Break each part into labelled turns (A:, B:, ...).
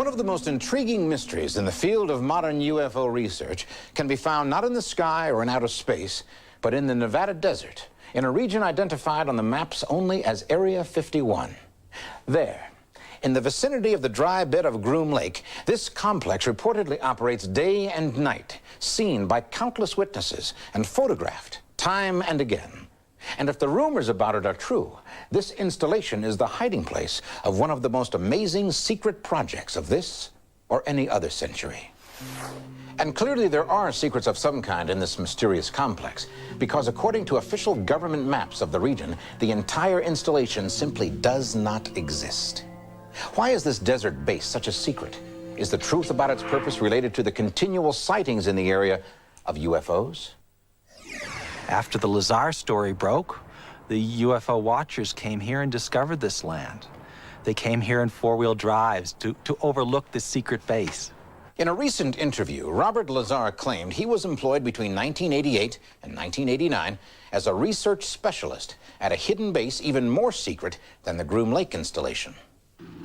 A: One of the most intriguing mysteries in the field of modern UFO research can be found not in the sky or in outer space, but in the Nevada desert, in a region identified on the maps only as Area 51. There, in the vicinity of the dry bed of Groom Lake, this complex reportedly operates day and night, seen by countless witnesses and photographed time and again. And if the rumors about it are true, this installation is the hiding place of one of the most amazing secret projects of this or any other century. And clearly there are secrets of some kind in this mysterious complex, because according to official government maps of the region, the entire installation simply does not exist. Why is this desert base such a secret? Is the truth about its purpose related to the continual sightings in the area of UFOs?
B: After the Lazar story broke, the UFO watchers came here and discovered this land. They came here in four-wheel drives to overlook this secret base.
A: In a recent interview, Robert Lazar claimed he was employed between 1988 and 1989 as a research specialist at a hidden base even more secret than the Groom Lake installation.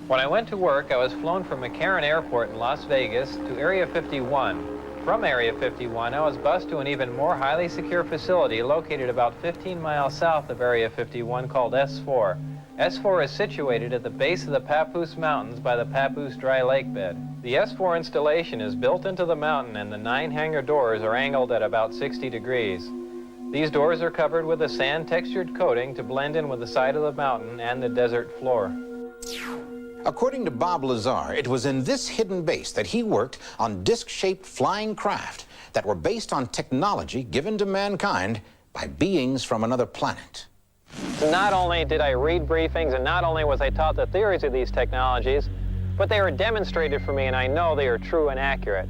C: When I went to work, I was flown from McCarran Airport in Las Vegas to Area 51. From Area 51, I was bused to an even more highly secure facility located about 15 miles south of Area 51 called S4. S4 is situated at the base of the Papoose Mountains by the Papoose Dry Lake bed. The S4 installation is built into the mountain, and the 9 hangar doors are angled at about 60 degrees. These doors are covered with a sand-textured coating to blend in with the side of the mountain and the desert floor.
A: According to Bob Lazar, it was in this hidden base that he worked on disc-shaped flying craft that were based on technology given to mankind by beings from another planet.
C: So not only did I read briefings, and not only was I taught the theories of these technologies, but they were demonstrated for me, and I know they are true and accurate.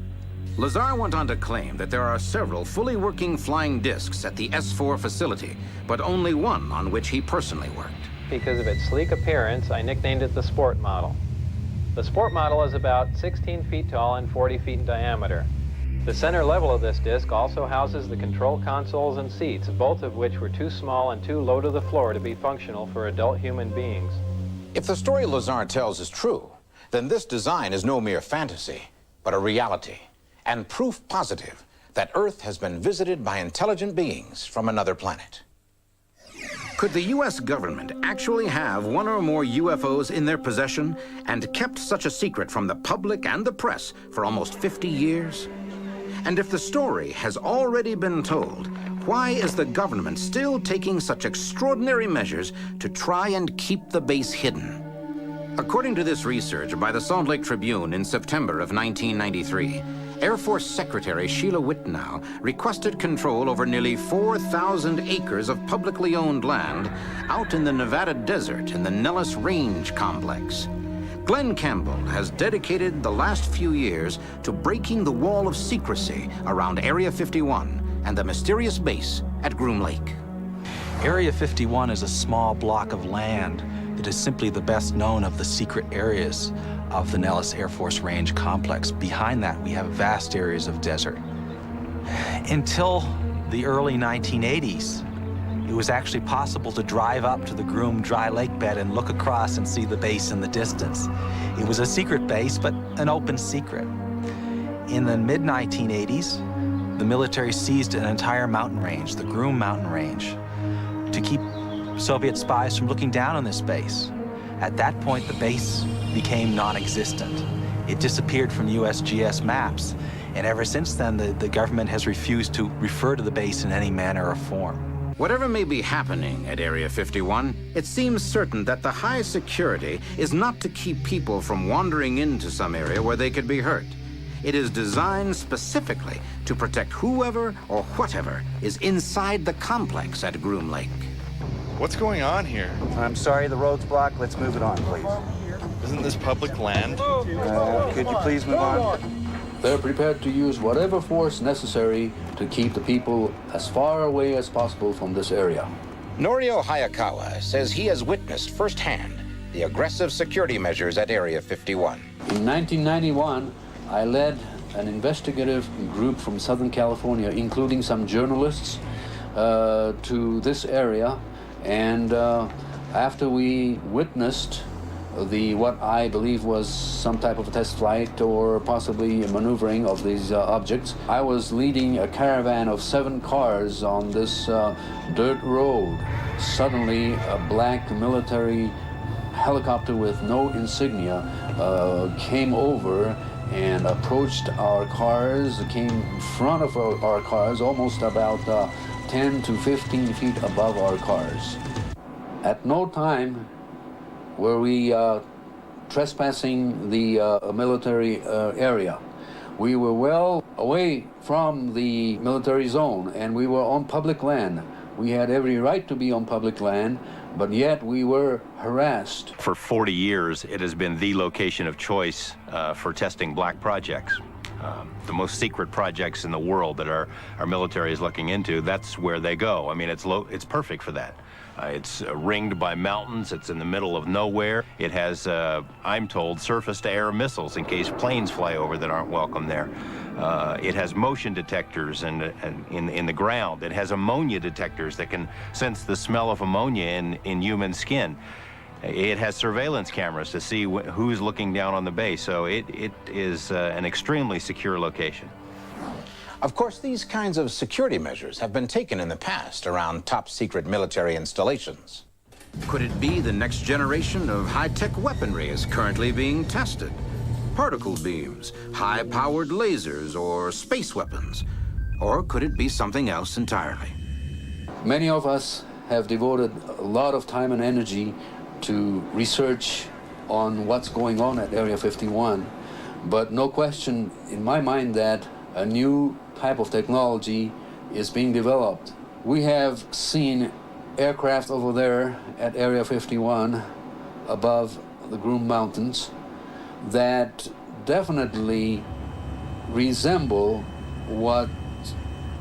A: Lazar went on to claim that there are several fully working flying discs at the S4 facility, but only one on which he personally worked.
C: Because of its sleek appearance, I nicknamed it the Sport Model. The Sport Model is about 16 feet tall and 40 feet in diameter. The center level of this disc also houses the control consoles and seats, both of which were too small and too low to the floor to be functional for adult human beings.
A: If the story Lazar tells is true, then this design is no mere fantasy, but a reality, and proof positive that Earth has been visited by intelligent beings from another planet. Could the U.S. government actually have one or more UFOs in their possession and kept such a secret from the public and the press for almost 50 years? And if the story has already been told, why is the government still taking such extraordinary measures to try and keep the base hidden? According to this research by the Salt Lake Tribune in September of 1993, Air Force Secretary Sheila Whitnow requested control over nearly 4,000 acres of publicly owned land out in the Nevada desert in the Nellis Range complex. Glenn Campbell has dedicated the last few years to breaking the wall of secrecy around Area 51 and the mysterious base at Groom Lake.
B: Area 51 is a small block of land that is simply the best known of the secret areas of the Nellis Air Force Range complex. Behind that, we have vast areas of desert. Until the early 1980s, it was actually possible to drive up to the Groom Dry Lake bed and look across and see the base in the distance. It was a secret base, but an open secret. In the mid-1980s, the military seized an entire mountain range, the Groom Mountain Range, to keep Soviet spies from looking down on this base. At that point, the base became non-existent. It disappeared from USGS maps, and ever since then, the government has refused to refer to the base in any manner or form.
A: Whatever may be happening at Area 51, it seems certain that the high security is not to keep people from wandering into some area where they could be hurt. It is designed specifically to protect whoever or whatever is inside the complex at Groom Lake.
D: What's going on here?
E: I'm sorry, the road's blocked. Let's move it on, please.
D: Isn't this public land?
E: Could you please move on?
F: They're prepared to use whatever force necessary to keep the people as far away as possible from this area.
A: Norio Hayakawa says he has witnessed firsthand the aggressive security measures at Area 51.
F: In 1991, I led an investigative group from Southern California, including some journalists, to this area. And after we witnessed what I believe was some type of a test flight or possibly a maneuvering of these objects. I was leading a caravan of 7 cars on this dirt road. Suddenly, a black military helicopter with no insignia came over and approached our cars, came in front of our cars, almost about 10 to 15 feet above our cars. At no time were we trespassing the military area. We were well away from the military zone, and we were on public land. We had every right to be on public land, but yet we were harassed.
G: For 40 years, it has been the location of choice for testing black projects. The most secret projects in the world that our military is looking into, that's where they go. I mean, it's perfect for that. It's ringed by mountains. It's in the middle of nowhere. It has, I'm told, surface-to-air missiles in case planes fly over that aren't welcome there. It has motion detectors in the ground. It has ammonia detectors that can sense the smell of ammonia in human skin. It has surveillance cameras to see who's looking down on the base. So it is an extremely secure location.
A: Of course, these kinds of security measures have been taken in the past around top-secret military installations. Could it be the next generation of high-tech weaponry is currently being tested? Particle beams, high-powered lasers, or space weapons? Or could it be something else entirely?
F: Many of us have devoted a lot of time and energy to research on what's going on at Area 51, but no question in my mind that a new type of technology is being developed. We have seen aircraft over there at Area 51 above the Groom Mountains that definitely resemble what's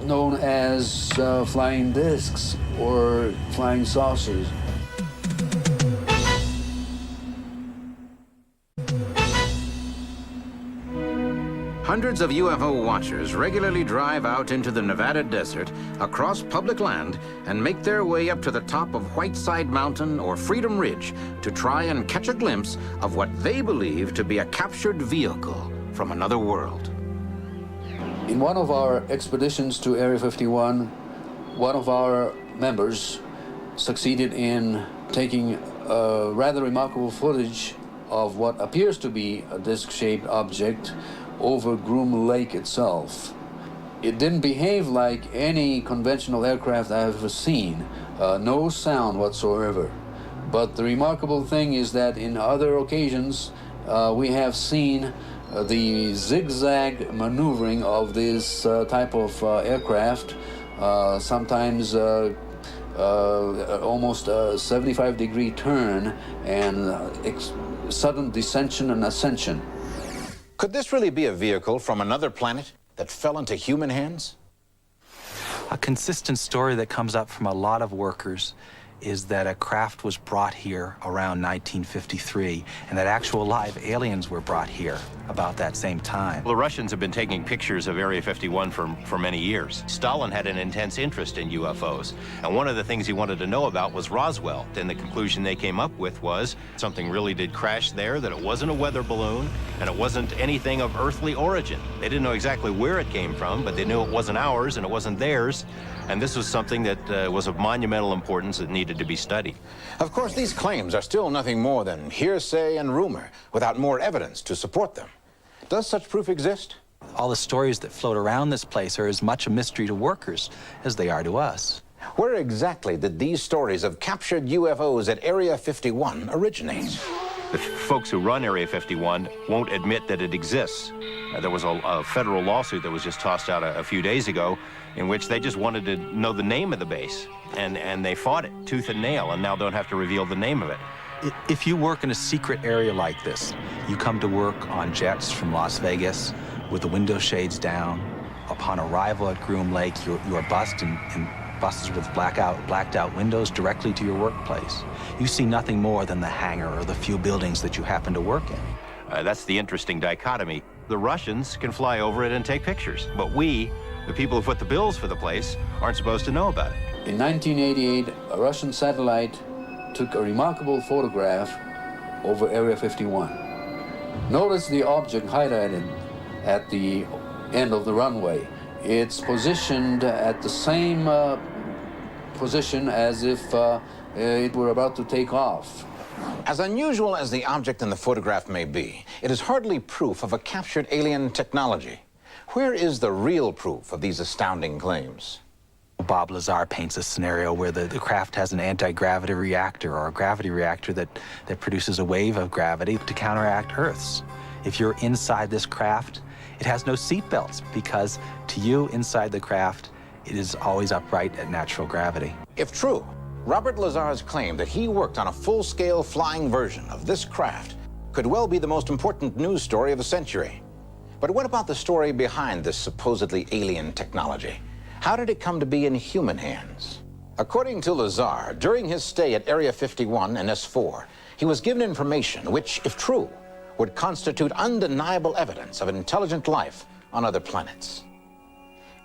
F: known as flying discs or flying saucers.
A: Hundreds of UFO watchers regularly drive out into the Nevada desert, across public land, and make their way up to the top of Whiteside Mountain or Freedom Ridge to try and catch a glimpse of what they believe to be a captured vehicle from another world.
F: In one of our expeditions to Area 51, one of our members succeeded in taking rather remarkable footage of what appears to be a disc-shaped object over Groom Lake itself. It didn't behave like any conventional aircraft I've ever seen, no sound whatsoever. But the remarkable thing is that in other occasions we have seen the zigzag maneuvering of this type of aircraft, sometimes almost a 75-degree turn and sudden descension and ascension.
A: Could this really be a vehicle from another planet that fell into human hands?
B: A consistent story that comes up from a lot of workers is that a craft was brought here around 1953, and that actual live aliens were brought here about that same time.
G: The Russians have been taking pictures of Area 51 for many years. Stalin had an intense interest in UFOs, and one of the things he wanted to know about was Roswell. And the conclusion they came up with was something really did crash there, that it wasn't a weather balloon, and it wasn't anything of earthly origin. They didn't know exactly where it came from, but they knew it wasn't ours and it wasn't theirs. And this was something that was of monumental importance that needed to be studied.
A: Of course, these claims are still nothing more than hearsay and rumor without more evidence to support them. Does such proof exist?
B: All the stories that float around this place are as much a mystery to workers as they are to us.
A: Where exactly did these stories of captured UFOs at Area 51 originate?
G: The folks who run Area 51 won't admit that it exists. There was a federal lawsuit that was just tossed out a few days ago in which they just wanted to know the name of the base, and they fought it tooth and nail and now don't have to reveal the name of it.
B: If you work in a secret area like this, you come to work on jets from Las Vegas with the window shades down. Upon arrival at Groom Lake, you are bussed in buses with blacked out windows directly to your workplace. You see nothing more than the hangar or the few buildings that you happen to work in.
G: That's the interesting dichotomy. The Russians can fly over it and take pictures, but we, the people who foot the bills for the place, aren't supposed to know about it.
F: In 1988, a Russian satellite took a remarkable photograph over Area 51. Notice the object highlighted at the end of the runway. It's positioned at the same position as if it were about to take off.
A: As unusual as the object in the photograph may be, it is hardly proof of a captured alien technology. Where is the real proof of these astounding claims?
B: Bob Lazar paints a scenario where the craft has an anti-gravity reactor or a gravity reactor that produces a wave of gravity to counteract Earth's. If you're inside this craft, it has no seatbelts because to you inside the craft, it is always upright at natural gravity.
A: If true, Robert Lazar's claim that he worked on a full-scale flying version of this craft could well be the most important news story of the century. But what about the story behind this supposedly alien technology? How did it come to be in human hands? According to Lazar, during his stay at Area 51 and S4, he was given information which, if true, would constitute undeniable evidence of intelligent life on other planets.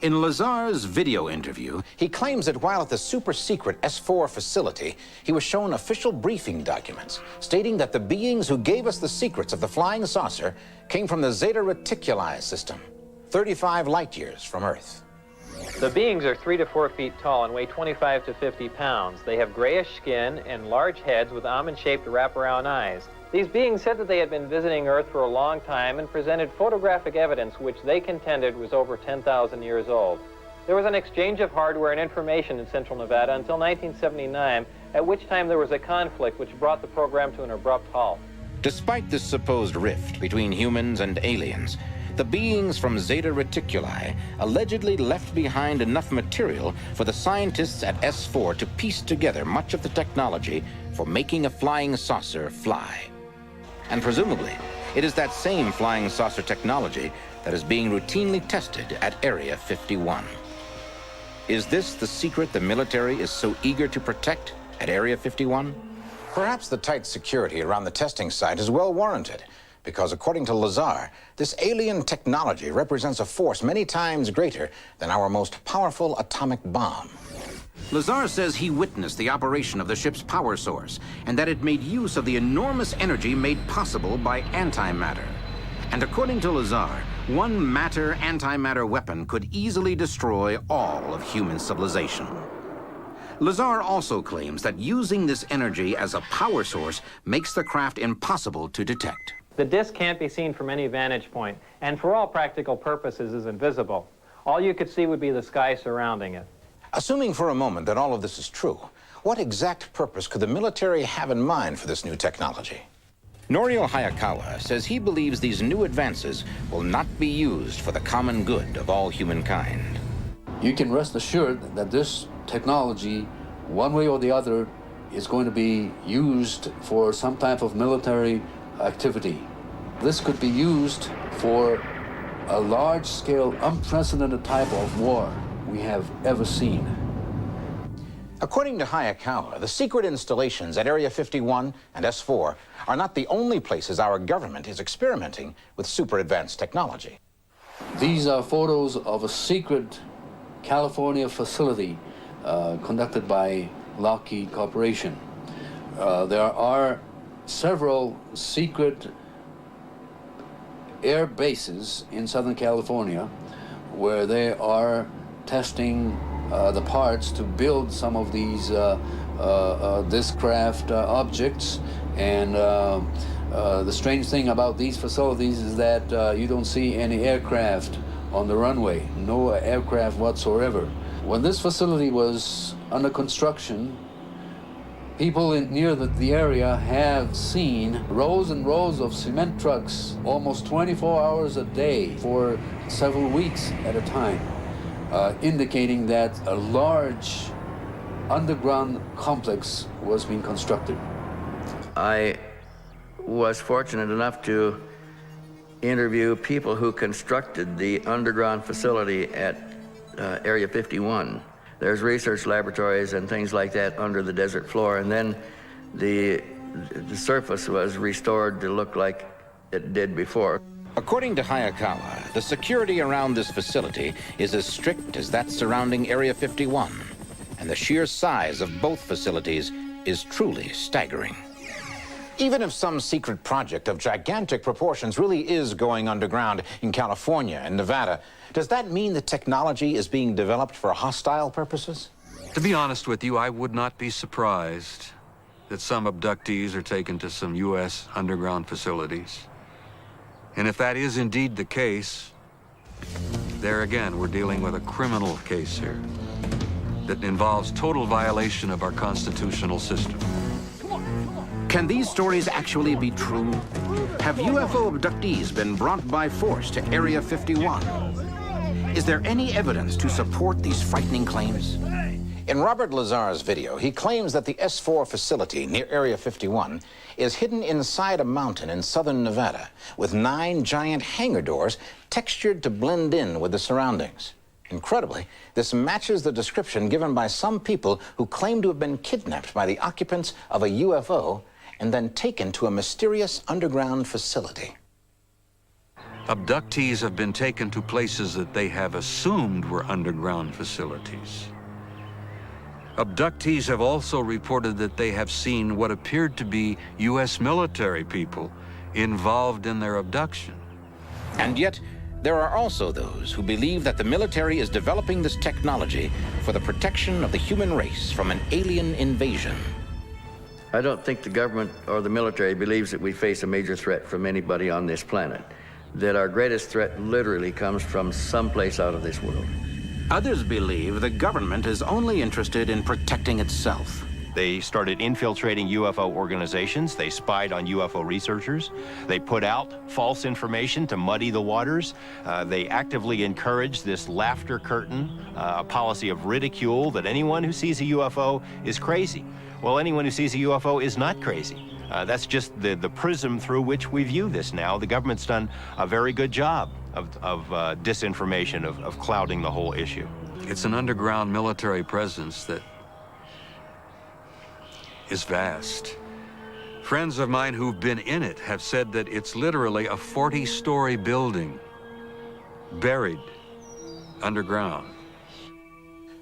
A: In Lazar's video interview, he claims that while at the super-secret S4 facility, he was shown official briefing documents stating that the beings who gave us the secrets of the flying saucer came from the Zeta Reticuli system, 35 light-years from Earth.
C: The beings are 3 to 4 feet tall and weigh 25 to 50 pounds. They have grayish skin and large heads with almond-shaped wraparound eyes. These beings said that they had been visiting Earth for a long time and presented photographic evidence which they contended was over 10,000 years old. There was an exchange of hardware and information in Central Nevada until 1979, at which time there was a conflict which brought the program to an abrupt halt.
A: Despite this supposed rift between humans and aliens, the beings from Zeta Reticuli allegedly left behind enough material for the scientists at S4 to piece together much of the technology for making a flying saucer fly. And presumably, it is that same flying saucer technology that is being routinely tested at Area 51. Is this the secret the military is so eager to protect at Area 51? Perhaps the tight security around the testing site is well warranted, because according to Lazar, this alien technology represents a force many times greater than our most powerful atomic bomb. Lazar says he witnessed the operation of the ship's power source and that it made use of the enormous energy made possible by antimatter. And according to Lazar, one matter-antimatter weapon could easily destroy all of human civilization. Lazar also claims that using this energy as a power source makes the craft impossible to detect.
C: The disk can't be seen from any vantage point, and for all practical purposes is invisible. All you could see would be the sky surrounding it.
A: Assuming for a moment that all of this is true, what exact purpose could the military have in mind for this new technology? Norio Hayakawa says he believes these new advances will not be used for the common good of all humankind.
F: You can rest assured that this technology, one way or the other, is going to be used for some type of military activity. This could be used for a large-scale, unprecedented type of war we have ever seen.
A: According to Hayakawa, the secret installations at Area 51 and S4 are not the only places our government is experimenting with super advanced technology.
F: These are photos of a secret California facility conducted by Lockheed Corporation. There are several secret air bases in Southern California where they are testing the parts to build some of these this craft objects. And the strange thing about these facilities is that you don't see any aircraft on the runway, no aircraft whatsoever. When this facility was under construction, people near the area have seen rows and rows of cement trucks almost 24 hours a day for several weeks at a time, indicating that a large underground complex was being constructed.
H: I was fortunate enough to interview people who constructed the underground facility at Area 51. There's research laboratories and things like that under the desert floor, and then the surface was restored to look like it did before.
A: According to Hayakawa, the security around this facility is as strict as that surrounding Area 51, and the sheer size of both facilities is truly staggering. Even if some secret project of gigantic proportions really is going underground in California and Nevada, does that mean the technology is being developed for hostile purposes?
I: To be honest with you, I would not be surprised that some abductees are taken to some U.S. underground facilities. And if that is indeed the case, there again, we're dealing with a criminal case here that involves total violation of our constitutional system.
J: Can these stories actually be true? Have UFO abductees been brought by force to Area 51? Is there any evidence to support these frightening claims?
A: In Robert Lazar's video, he claims that the S4 facility near Area 51 is hidden inside a mountain in southern Nevada with 9 giant hangar doors textured to blend in with the surroundings. Incredibly, this matches the description given by some people who claim to have been kidnapped by the occupants of a UFO and then taken to a mysterious underground facility.
I: Abductees have been taken to places that they have assumed were underground facilities. Abductees have also reported that they have seen what appeared to be U.S. military people involved in their abduction.
J: And yet, there are also those who believe that the military is developing this technology for the protection of the human race from an alien invasion.
H: I don't think the government or the military believes that we face a major threat from anybody on this planet, that our greatest threat literally comes from someplace out of this world.
J: Others believe the government is only interested in protecting itself.
G: They started infiltrating UFO organizations. They spied on UFO researchers. They put out false information to muddy the waters. They actively encourage this laughter curtain, a policy of ridicule that anyone who sees a UFO is crazy. Well, anyone who sees a UFO is not crazy. That's just the prism through which we view this now. The government's done a very good job of disinformation, of clouding the whole issue.
I: It's an underground military presence that is vast. Friends of mine who've been in it have said that it's literally a 40-story building buried underground.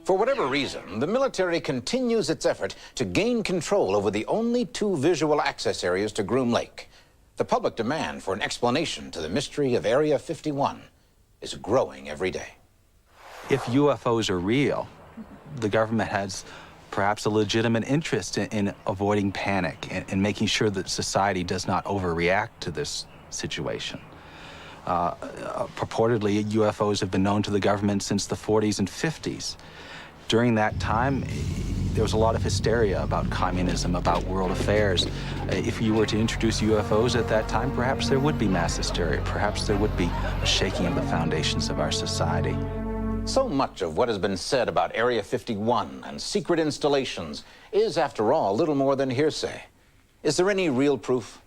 A: For whatever reason, the military continues its effort to gain control over the only 2 visual access areas to Groom Lake. The public demand for an explanation to the mystery of Area 51 is growing every day.
B: If UFOs are real, the government has perhaps a legitimate interest in avoiding panic and making sure that society does not overreact to this situation. Purportedly, UFOs have been known to the government since the 40s and 50s. During that time, there was a lot of hysteria about communism, about world affairs. If you were to introduce UFOs at that time, perhaps there would be mass hysteria. Perhaps there would be a shaking of the foundations of our society.
A: So much of what has been said about Area 51 and secret installations is, after all, little more than hearsay. Is there any real proof?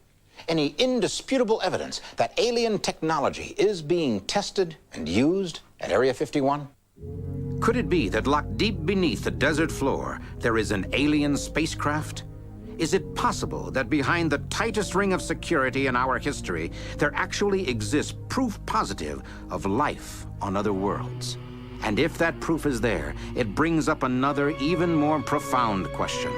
A: Any indisputable evidence that alien technology is being tested and used at Area 51?
J: Could it be that locked deep beneath the desert floor, there is an alien spacecraft? Is it possible that behind the tightest ring of security in our history, there actually exists proof positive of life on other worlds? And if that proof is there, it brings up another, even more profound question.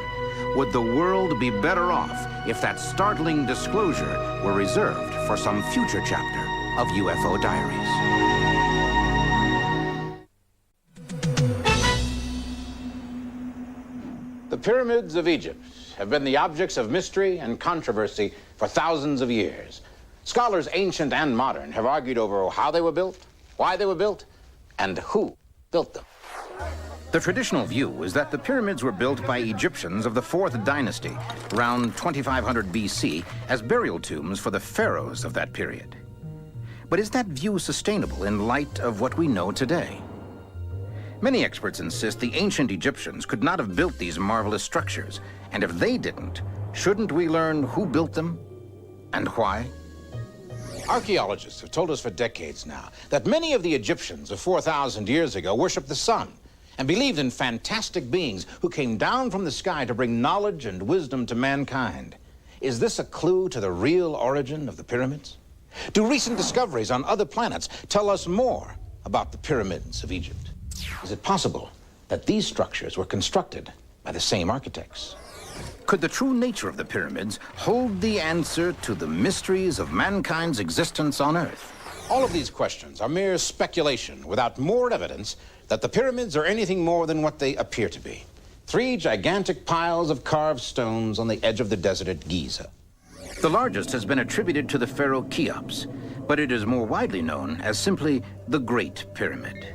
J: Would the world be better off if that startling disclosure were reserved for some future chapter of UFO Diaries?
A: The pyramids of Egypt have been the objects of mystery and controversy for thousands of years. Scholars, ancient and modern, have argued over how they were built, why they were built, and who built them.
J: The traditional view is that the pyramids were built by Egyptians of the 4th dynasty, around 2500 BC, as burial tombs for the pharaohs of that period. But is that view sustainable in light of what we know today? Many experts insist the ancient Egyptians could not have built these marvelous structures, and if they didn't, shouldn't we learn who built them and why?
A: Archaeologists have told us for decades now that many of the Egyptians of 4,000 years ago worshipped the sun and believed in fantastic beings who came down from the sky to bring knowledge and wisdom to mankind. Is this a clue to the real origin of the pyramids? Do recent discoveries on other planets tell us more about the pyramids of Egypt? Is it possible that these structures were constructed by the same architects?
J: Could the true nature of the pyramids hold the answer to the mysteries of mankind's existence on Earth?
A: All of these questions are mere speculation without more evidence that the pyramids are anything more than what they appear to be. 3 gigantic piles of carved stones on the edge of the desert at Giza.
J: The largest has been attributed to the pharaoh Cheops, but it is more widely known as simply the Great Pyramid.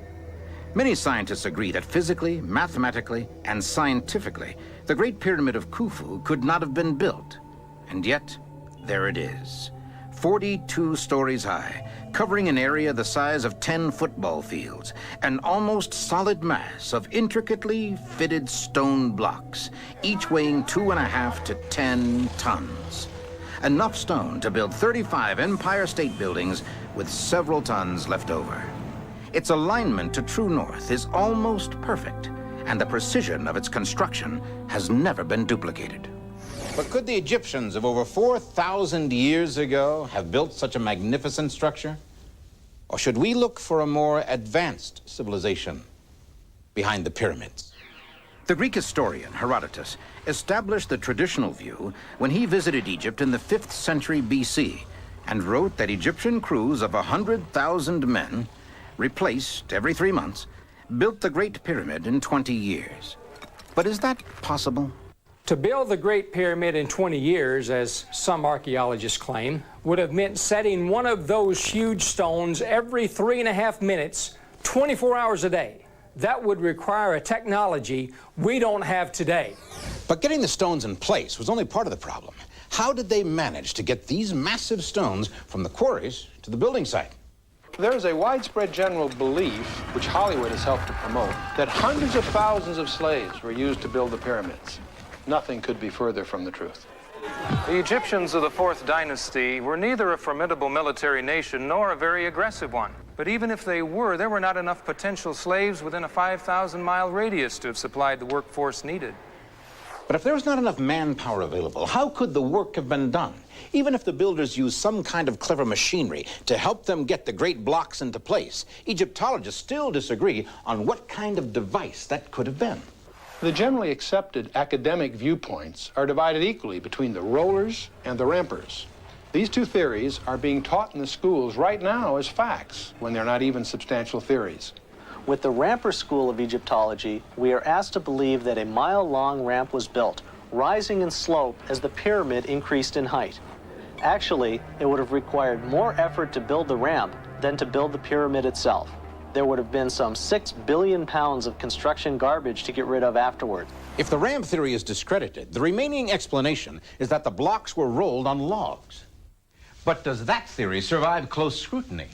J: Many scientists agree that physically, mathematically, and scientifically, the Great Pyramid of Khufu could not have been built. And yet, there it is, 42 stories high, covering an area the size of 10 football fields, an almost solid mass of intricately fitted stone blocks, each weighing 2.5 to 10 tons. Enough stone to build 35 Empire State Buildings with several tons left over. Its alignment to true north is almost perfect, and the precision of its construction has never been duplicated.
A: But could the Egyptians of over 4,000 years ago have built such a magnificent structure? Or should we look for a more advanced civilization behind the pyramids?
J: The Greek historian Herodotus established the traditional view when he visited Egypt in the 5th century BC and wrote that Egyptian crews of 100,000 men, replaced every 3 months, built the Great Pyramid in 20 years. But is that possible?
K: To build the Great Pyramid in 20 years, as some archaeologists claim, would have meant setting one of those huge stones every 3.5 minutes, 24 hours a day. That would require a technology we don't have today.
A: But getting the stones in place was only part of the problem. How did they manage to get these massive stones from the quarries to the building site?
L: There is a widespread general belief, which Hollywood has helped to promote, that hundreds of thousands of slaves were used to build the pyramids. Nothing could be further from the truth.
M: The Egyptians of the 4th dynasty were neither a formidable military nation nor a very aggressive one. But even if they were, there were not enough potential slaves within a 5,000-mile radius to have supplied the workforce needed.
A: But if there was not enough manpower available, how could the work have been done? Even if the builders used some kind of clever machinery to help them get the great blocks into place, Egyptologists still disagree on what kind of device that could have been.
L: The generally accepted academic viewpoints are divided equally between the rollers and the rampers. These two theories are being taught in the schools right now as facts, when they're not even substantial theories.
N: With the ramper school of Egyptology, we are asked to believe that a mile-long ramp was built, rising in slope as the pyramid increased in height. Actually, it would have required more effort to build the ramp than to build the pyramid itself. There would have been some 6 billion pounds of construction garbage to get rid of afterward.
A: If the ramp theory is discredited, the remaining explanation is that the blocks were rolled on logs. But does that theory survive close scrutiny?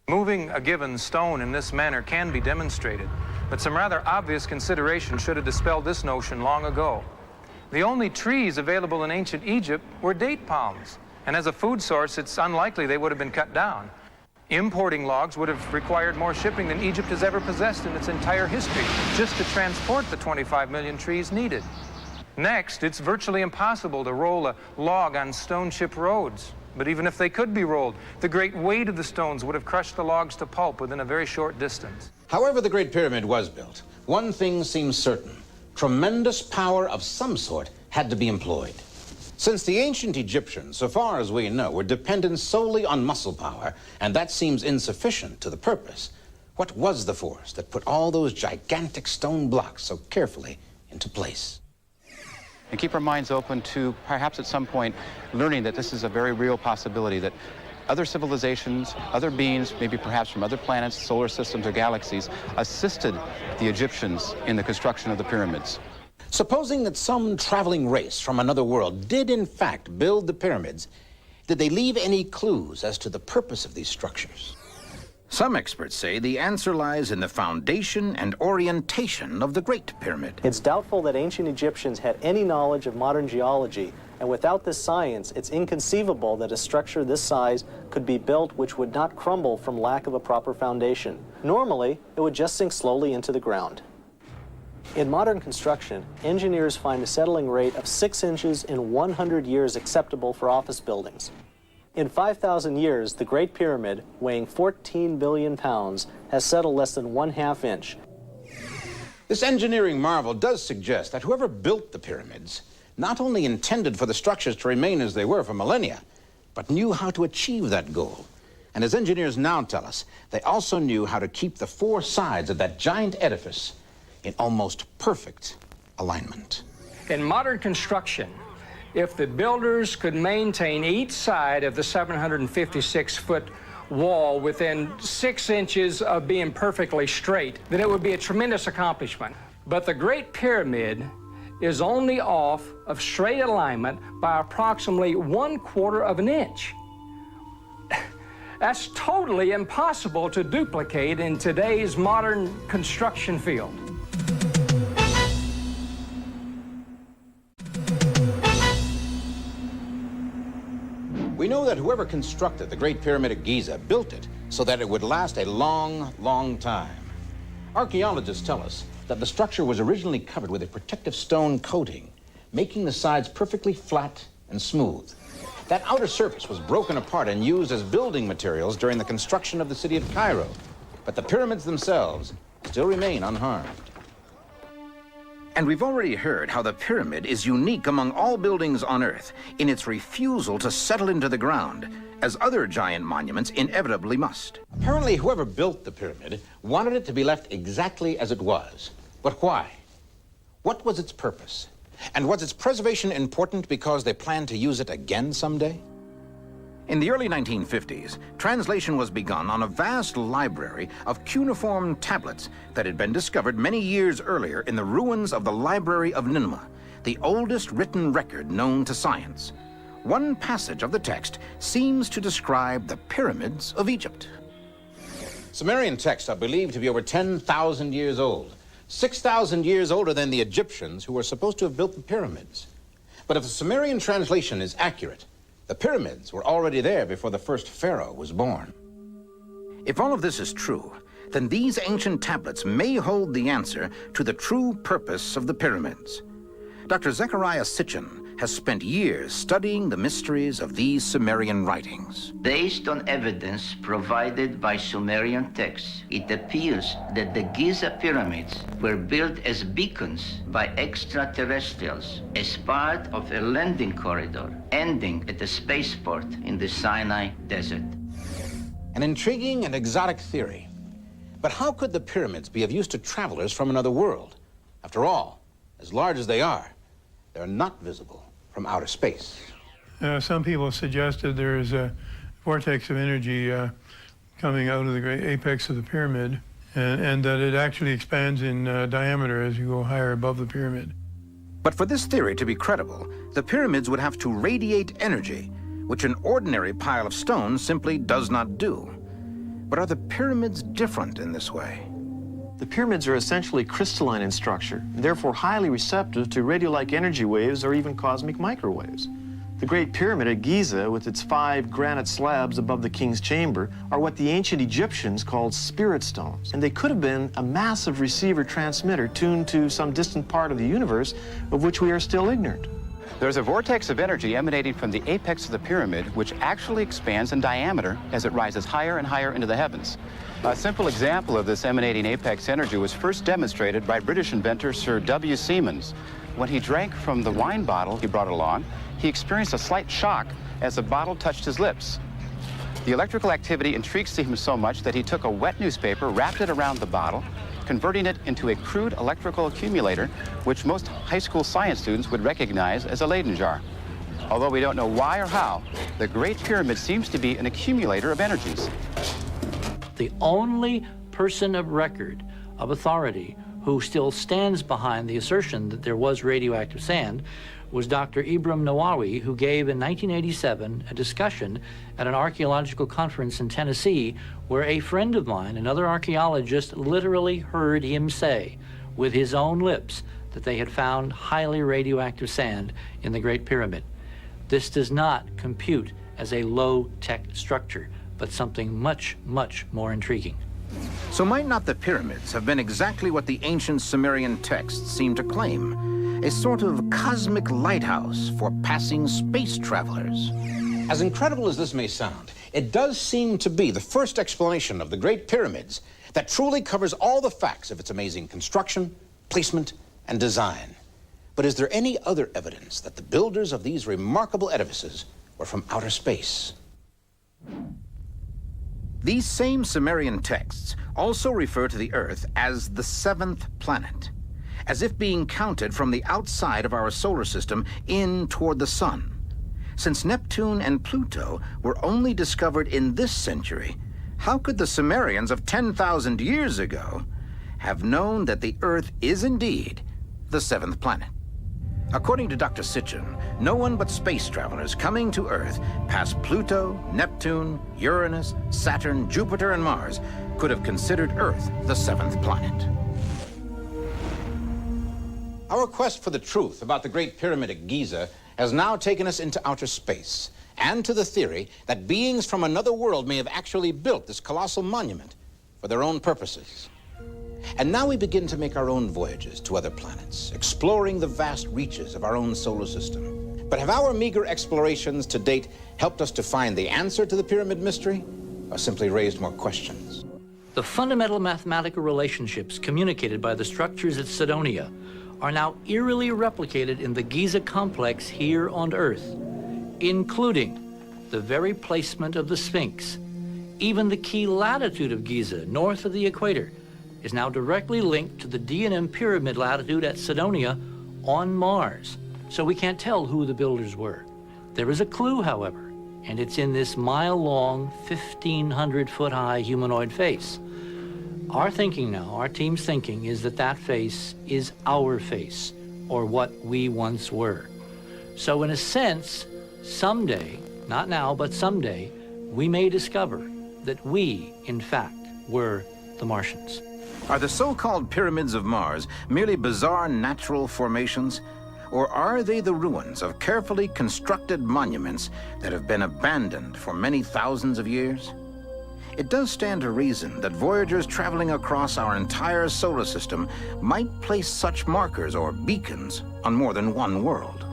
M: Moving a given stone in this manner can be demonstrated, but some rather obvious consideration should have dispelled this notion long ago. The only trees available in ancient Egypt were date palms, and as a food source, it's unlikely they would have been cut down. Importing logs would have required more shipping than Egypt has ever possessed in its entire history, just to transport the 25 million trees needed. Next, it's virtually impossible to roll a log on stone chip roads. But even if they could be rolled, the great weight of the stones would have crushed the logs to pulp within a very short distance.
A: However the Great Pyramid was built, one thing seems certain. Tremendous power of some sort had to be employed. Since the ancient Egyptians, so far as we know, were dependent solely on muscle power, and that seems insufficient to the purpose, what was the force that put all those gigantic stone blocks so carefully into place?
O: And keep our minds open to perhaps at some point learning that this is a very real possibility, that other civilizations, other beings, maybe perhaps from other planets, solar systems, or galaxies, assisted the Egyptians in the construction of the pyramids.
A: Supposing that some traveling race from another world did in fact build the pyramids, did they leave any clues as to the purpose of these structures?
J: Some experts say the answer lies in the foundation and orientation of the Great Pyramid.
N: It's doubtful that ancient Egyptians had any knowledge of modern geology, and without this science, it's inconceivable that a structure this size could be built which would not crumble from lack of a proper foundation. Normally, it would just sink slowly into the ground. In modern construction, engineers find a settling rate of 6 inches in 100 years acceptable for office buildings. In 5,000 years, the Great Pyramid, weighing 14 billion pounds, has settled less than 1/2 inch.
A: This engineering marvel does suggest that whoever built the pyramids not only intended for the structures to remain as they were for millennia, but knew how to achieve that goal. And as engineers now tell us, they also knew how to keep the four sides of that giant edifice in almost perfect alignment.
K: In modern construction, if the builders could maintain each side of the 756-foot wall within 6 inches of being perfectly straight, then it would be a tremendous accomplishment. But the Great Pyramid is only off of straight alignment by approximately 1/4 of an inch. That's totally impossible to duplicate in today's modern construction field.
A: We know that whoever constructed the Great Pyramid at Giza built it so that it would last a long, long time. Archaeologists tell us that the structure was originally covered with a protective stone coating, making the sides perfectly flat and smooth. That outer surface was broken apart and used as building materials during the construction of the city of Cairo. But the pyramids themselves still remain unharmed. And we've already heard how the pyramid is unique among all buildings on Earth in its refusal to settle into the ground, as other giant monuments inevitably must. Apparently, whoever built the pyramid wanted it to be left exactly as it was. But why? What was its purpose? And was its preservation important because they planned to use it again someday? In the early 1950s, translation was begun on a vast library of cuneiform tablets that had been discovered many years earlier in the ruins of the Library of Nineveh, the oldest written record known to science. One passage of the text seems to describe the pyramids of Egypt. Sumerian texts are believed to be over 10,000 years old, 6,000 years older than the Egyptians who were supposed to have built the pyramids. But if the Sumerian translation is accurate, the pyramids were already there before the first pharaoh was born. If all of this is true, then these ancient tablets may hold the answer to the true purpose of the pyramids. Dr. Zechariah Sitchin has spent years studying the mysteries of these Sumerian writings.
P: Based on evidence provided by Sumerian texts, it appears that the Giza pyramids were built as beacons by extraterrestrials as part of a landing corridor ending at a spaceport in the Sinai Desert.
A: An intriguing and exotic theory. But how could the pyramids be of use to travelers from another world? After all, as large as they are, they're not visible from outer space.
Q: Some people suggested there is a vortex of energy coming out of the great apex of the pyramid, and that it actually expands in diameter as you go higher above the pyramid.
A: But for this theory to be credible, the pyramids would have to radiate energy, which an ordinary pile of stone simply does not do. But are the pyramids different in this way?
R: The pyramids are essentially crystalline in structure, and therefore highly receptive to radio-like energy waves or even cosmic microwaves. The Great Pyramid at Giza, with its 5 granite slabs above the king's chamber, are what the ancient Egyptians called spirit stones. And they could have been a massive receiver-transmitter tuned to some distant part of the universe of which we are still ignorant.
O: There's a vortex of energy emanating from the apex of the pyramid, which actually expands in diameter as it rises higher and higher into the heavens. A simple example of this emanating apex energy was first demonstrated by British inventor Sir W. Siemens. When he drank from the wine bottle he brought along, he experienced a slight shock as the bottle touched his lips. The electrical activity intrigued him so much that he took a wet newspaper, wrapped it around the bottle, converting it into a crude electrical accumulator, which most high school science students would recognize as a Leyden jar. Although we don't know why or how, the Great Pyramid seems to be an accumulator of energies.
S: The only person of record, of authority, who still stands behind the assertion that there was radioactive sand was Dr. Ibram Nawawi, who gave in 1987 a discussion at an archaeological conference in Tennessee where a friend of mine, another archaeologist, literally heard him say with his own lips that they had found highly radioactive sand in the Great Pyramid. This does not compute as a low-tech structure, but something much, much more intriguing.
A: So might not the pyramids have been exactly what the ancient Sumerian texts seem to claim? A sort of cosmic lighthouse for passing space travelers. As incredible as this may sound, it does seem to be the first explanation of the Great Pyramids that truly covers all the facts of its amazing construction, placement, and design. But is there any other evidence that the builders of these remarkable edifices were from outer space?
J: These same Sumerian texts also refer to the Earth as the seventh planet, as if being counted from the outside of our solar system in toward the sun. Since Neptune and Pluto were only discovered in this century, how could the Sumerians of 10,000 years ago have known that the Earth is indeed the seventh planet? According to Dr. Sitchin, no one but space travelers coming to Earth past Pluto, Neptune, Uranus, Saturn, Jupiter, and Mars could have considered Earth the seventh planet.
A: Our quest for the truth about the Great Pyramid at Giza has now taken us into outer space, and to the theory that beings from another world may have actually built this colossal monument for their own purposes. And now we begin to make our own voyages to other planets, exploring the vast reaches of our own solar system. But have our meager explorations to date helped us to find the answer to the pyramid mystery, or simply raised more questions?
S: The fundamental mathematical relationships communicated by the structures at Cydonia are now eerily replicated in the Giza complex here on Earth, including the very placement of the Sphinx. Even the key latitude of Giza, north of the equator, is now directly linked to the D&M pyramid latitude at Cydonia on Mars, so we can't tell who the builders were. There is a clue, however, and it's in this mile-long, 1,500-foot-high humanoid face. Our thinking now, our team's thinking, is that that face is our face, or what we once were. So in a sense, someday, not now, but someday, we may discover that we, in fact, were the Martians.
J: Are the so-called pyramids of Mars merely bizarre natural formations? Or are they the ruins of carefully constructed monuments that have been abandoned for many thousands of years? It does stand to reason that voyagers traveling across our entire solar system might place such markers or beacons on more than one world.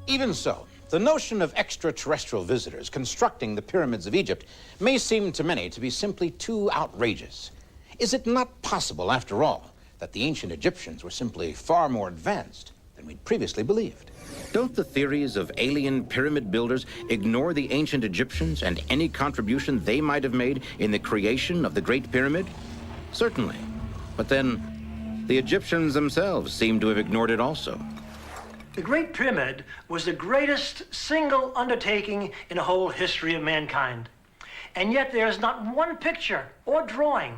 A: Even so, the notion of extraterrestrial visitors constructing the pyramids of Egypt may seem to many to be simply too outrageous. Is it not possible, after all, that the ancient Egyptians were simply far more advanced than we'd previously believed?
J: Don't the theories of alien pyramid builders ignore the ancient Egyptians and any contribution they might have made in the creation of the Great Pyramid? Certainly. But then, the Egyptians themselves seem to have ignored it also.
T: The Great Pyramid was the greatest single undertaking in the whole history of mankind. And yet there's not one picture or drawing,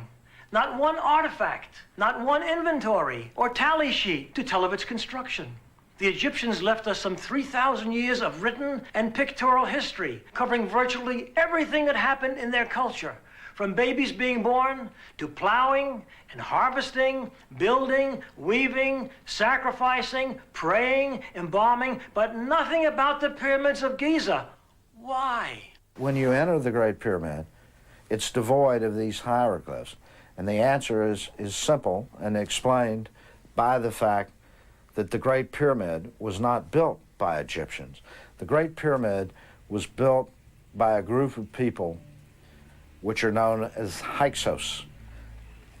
T: not one artifact, not one inventory or tally sheet to tell of its construction. The Egyptians left us some 3,000 years of written and pictorial history, covering virtually everything that happened in their culture, from babies being born to plowing and harvesting, building, weaving, sacrificing, praying, embalming, but nothing about the pyramids of Giza. Why?
U: When you enter the Great Pyramid, it's devoid of these hieroglyphs. And the answer is simple and explained by the fact that the Great Pyramid was not built by Egyptians. The Great Pyramid was built by a group of people which are known as Hyksos,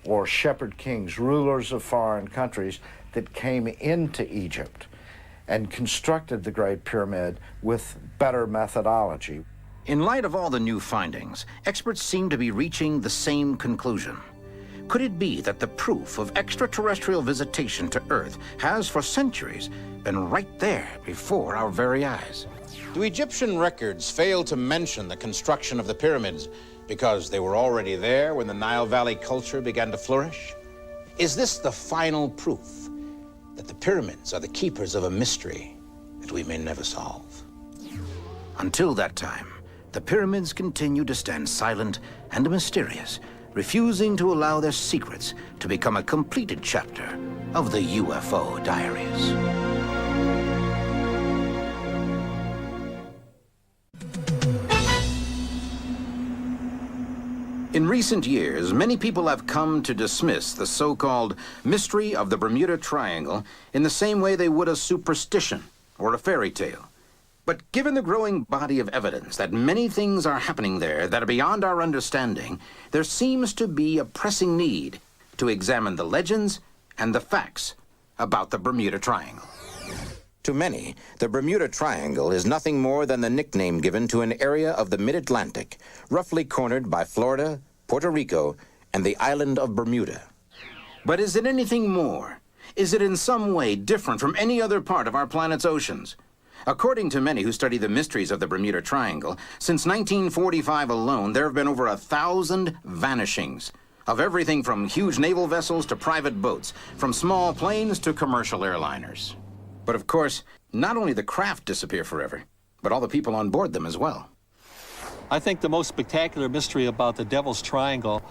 U: or shepherd kings, rulers of foreign countries that came into Egypt and constructed the Great Pyramid with better methodology.
J: In light of all the new findings, experts seem to be reaching the same conclusion. Could it be that the proof of extraterrestrial visitation to Earth has for centuries been right there before our very eyes?
A: Do Egyptian records fail to mention the construction of the pyramids because they were already there when the Nile Valley culture began to flourish? Is this the final proof that the pyramids are the keepers of a mystery that we may never solve?
J: Until that time, the pyramids continue to stand silent and mysterious, refusing to allow their secrets to become a completed chapter of the UFO diaries. In recent years, many people have come to dismiss the so-called mystery of the Bermuda Triangle in the same way they would a superstition or a fairy tale. But given the growing body of evidence that many things are happening there that are beyond our understanding, there seems to be a pressing need to examine the legends and the facts about the Bermuda Triangle.
A: To many, the Bermuda Triangle is nothing more than the nickname given to an area of the mid-Atlantic, roughly cornered by Florida, Puerto Rico, and the island of Bermuda.
J: But is it anything more? Is it in some way different from any other part of our planet's oceans? According to many who study the mysteries of the Bermuda Triangle, since 1945 alone, there have been over 1,000 vanishings of everything from huge naval vessels to private boats, from small planes to commercial airliners. But of course, not only the craft disappear forever, but all the people on board them as well.
D: I think the most spectacular mystery about the Devil's Triangle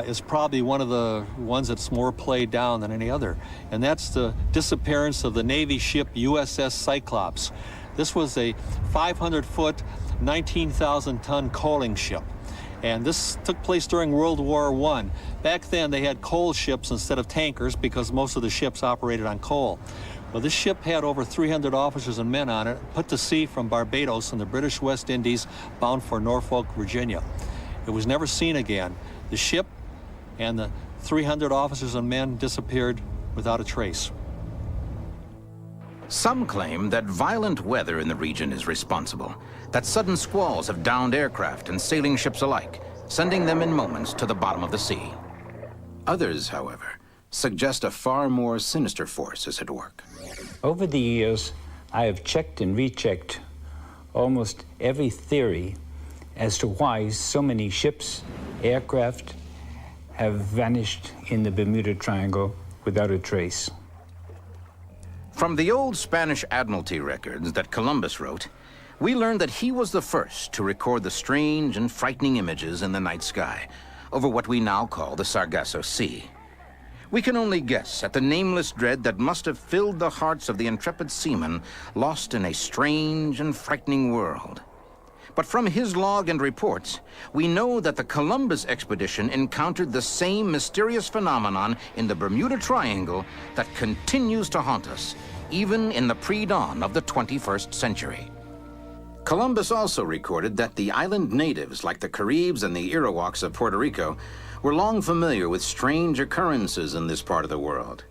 D: is probably one of the ones that's more played down than any other, and that's the disappearance of the Navy ship USS Cyclops. This was a 500-foot, 19,000-ton coaling ship, and this took place during World War I. Back then, they had coal ships instead of tankers because most of the ships operated on coal. Well, this ship had over 300 officers and men on it, put to sea from Barbados in the British West Indies, bound for Norfolk, Virginia. It was never seen again. The ship and the 300 officers and men disappeared without a trace.
J: Some claim that violent weather in the region is responsible, that sudden squalls have downed aircraft and sailing ships alike, sending them in moments to the bottom of the sea. Others, however, suggest a far more sinister force is at work.
V: Over the years, I have checked and rechecked almost every theory as to why so many ships, aircraft, have vanished in the Bermuda Triangle without a trace.
J: From the old Spanish Admiralty records that Columbus wrote, we learned that he was the first to record the strange and frightening images in the night sky over what we now call the Sargasso Sea. We can only guess at the nameless dread that must have filled the hearts of the intrepid seamen lost in a strange and frightening world. But from his log and reports, we know that the Columbus expedition encountered the same mysterious phenomenon in the Bermuda Triangle that continues to haunt us, even in the pre-dawn of the 21st century. Columbus also recorded that the island natives, like the Caribs and the Iroquois of Puerto Rico, were long familiar with strange occurrences in this part of the world.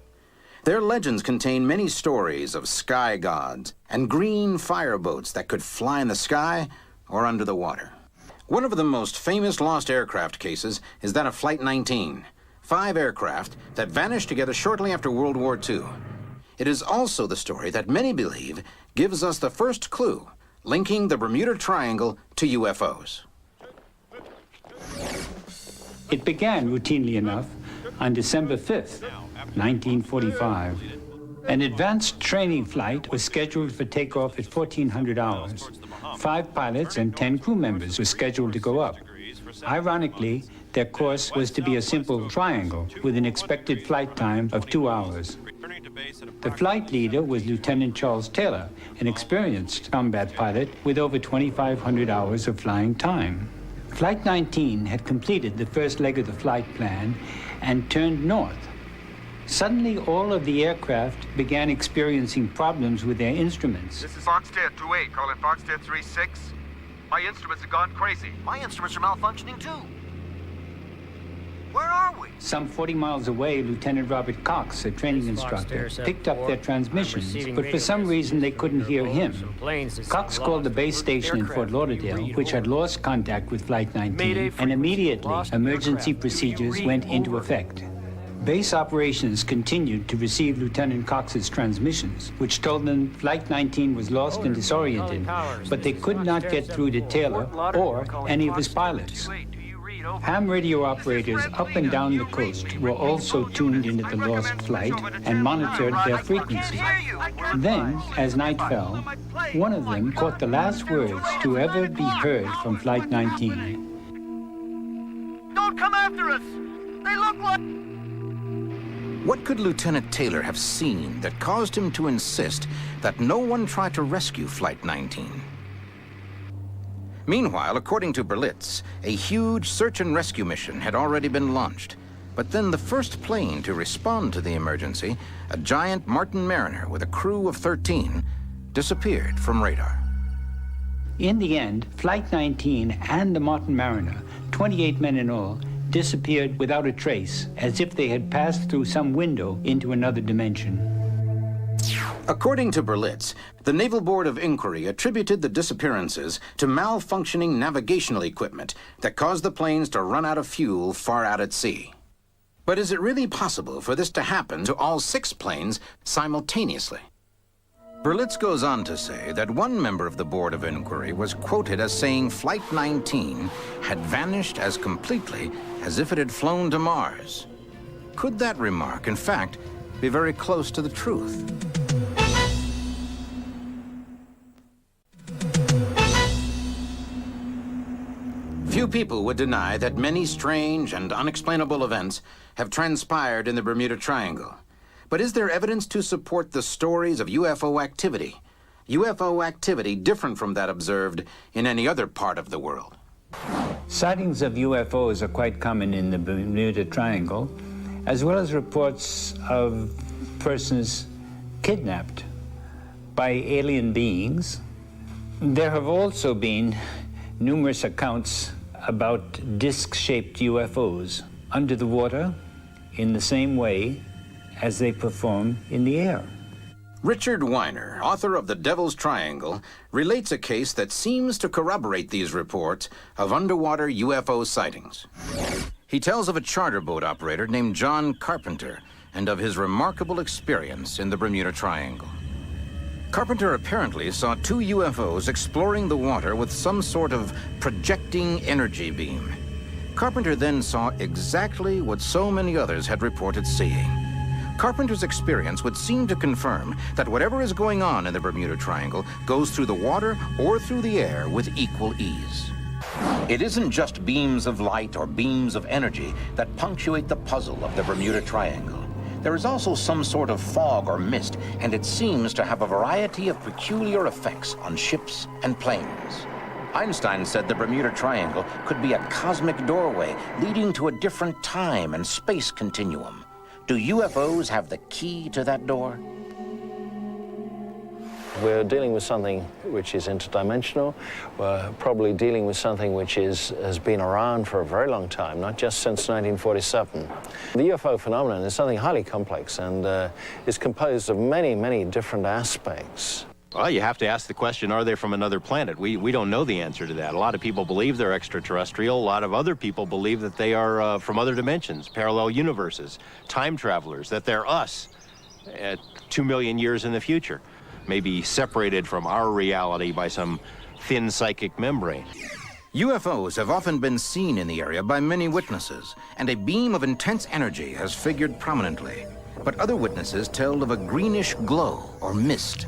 J: Their legends contain many stories of sky gods and green fireboats that could fly in the sky or under the water. One of the most famous lost aircraft cases is that of Flight 19, 5 aircraft that vanished together shortly after World War II. It is also the story that many believe gives us the first clue linking the Bermuda Triangle to UFOs.
V: It began routinely enough on December 5th, 1945. An advanced training flight was scheduled for takeoff at 1400 hours. 5 pilots and 10 crew members were scheduled to go up. Ironically, their course was to be a simple triangle with an expected flight time of 2 hours. The flight leader was Lieutenant Charles Taylor, an experienced combat pilot with over 2,500 hours of flying time. Flight 19 had completed the first leg of the flight plan and turned north. Suddenly, all of the aircraft began experiencing problems with their instruments.
W: This is Foxtrot 28, calling Foxtrot 36. My instruments have gone crazy. My instruments are malfunctioning too. Where are we?
V: Some 40 miles away, Lieutenant Robert Cox, a training instructor, picked up their transmissions, but for some reason they couldn't hear him. Cox called the base station in Fort Lauderdale, which had lost contact with Flight 19, and immediately emergency procedures went into effect. Base operations continued to receive Lieutenant Cox's transmissions, which told them Flight 19 was lost and disoriented, but they could not get through to Taylor or any of his pilots. Ham radio operators up and down the coast were also tuned into the lost flight and monitored their frequency. Then, as night fell, one of them caught the last words to ever be heard from Flight 19.
W: Don't come after us! They look like...
J: What could Lieutenant Taylor have seen that caused him to insist that no one try to rescue Flight 19? Meanwhile, according to Berlitz, a huge search and rescue mission had already been launched. But then the first plane to respond to the emergency, a giant Martin Mariner with a crew of 13, disappeared from radar.
V: In the end, Flight 19 and the Martin Mariner, 28 men in all, disappeared without a trace, as if they had passed through some window into another dimension.
J: According to Berlitz, the Naval Board of Inquiry attributed the disappearances to malfunctioning navigational equipment that caused the planes to run out of fuel far out at sea. But is it really possible for this to happen to all 6 planes simultaneously? Berlitz goes on to say that one member of the Board of Inquiry was quoted as saying Flight 19 had vanished as completely as if it had flown to Mars. Could that remark, in fact, be very close to the truth? Few people would deny that many strange and unexplainable events have transpired in the Bermuda Triangle. But is there evidence to support the stories of UFO activity? UFO activity different from that observed in any other part of the world?
V: Sightings of UFOs are quite common in the Bermuda Triangle, as well as reports of persons kidnapped by alien beings. There have also been numerous accounts about disc-shaped UFOs under the water in the same way as they perform in the air.
J: Richard Weiner, author of The Devil's Triangle, relates a case that seems to corroborate these reports of underwater UFO sightings. He tells of a charter boat operator named John Carpenter and of his remarkable experience in the Bermuda Triangle. Carpenter apparently saw 2 UFOs exploring the water with some sort of projecting energy beam. Carpenter then saw exactly what so many others had reported seeing. Carpenter's experience would seem to confirm that whatever is going on in the Bermuda Triangle goes through the water or through the air with equal ease. It isn't just beams of light or beams of energy that punctuate the puzzle of the Bermuda Triangle. There is also some sort of fog or mist, and it seems to have a variety of peculiar effects on ships and planes. Einstein said the Bermuda Triangle could be a cosmic doorway leading to a different time and space continuum. Do UFOs have the key to that door?
C: We're dealing with something which is interdimensional. We're probably dealing with something which has been around for a very long time, not just since 1947. The UFO phenomenon is something highly complex and is composed of many, many different aspects.
G: Well, you have to ask the question, are they from another planet? We don't know the answer to that. A lot of people believe they're extraterrestrial. A lot of other people believe that they are from other dimensions, parallel universes, time travelers, that they're us at 2 million years in the future, maybe separated from our reality by some thin psychic membrane.
J: UFOs have often been seen in the area by many witnesses, and a beam of intense energy has figured prominently. But other witnesses tell of a greenish glow or mist.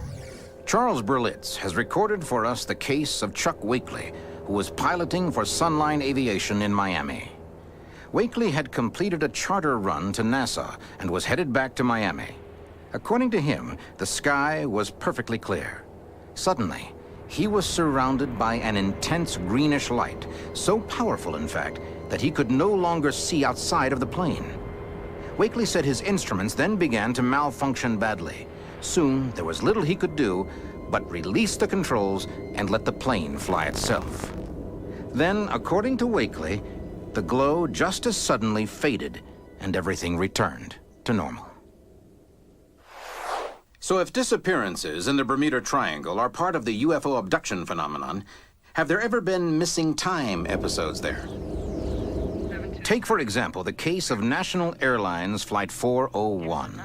J: Charles Berlitz has recorded for us the case of Chuck Wakely, who was piloting for Sunline Aviation in Miami. Wakely had completed a charter run to Nassau and was headed back to Miami. According to him, the sky was perfectly clear. Suddenly, he was surrounded by an intense greenish light, so powerful, in fact, that he could no longer see outside of the plane. Wakely said his instruments then began to malfunction badly. Soon, there was little he could do but release the controls and let the plane fly itself. Then, according to Wakely, the glow just as suddenly faded and everything returned to normal. So if disappearances in the Bermuda Triangle are part of the UFO abduction phenomenon, have there ever been missing time episodes there? Take, for example, the case of National Airlines Flight 401.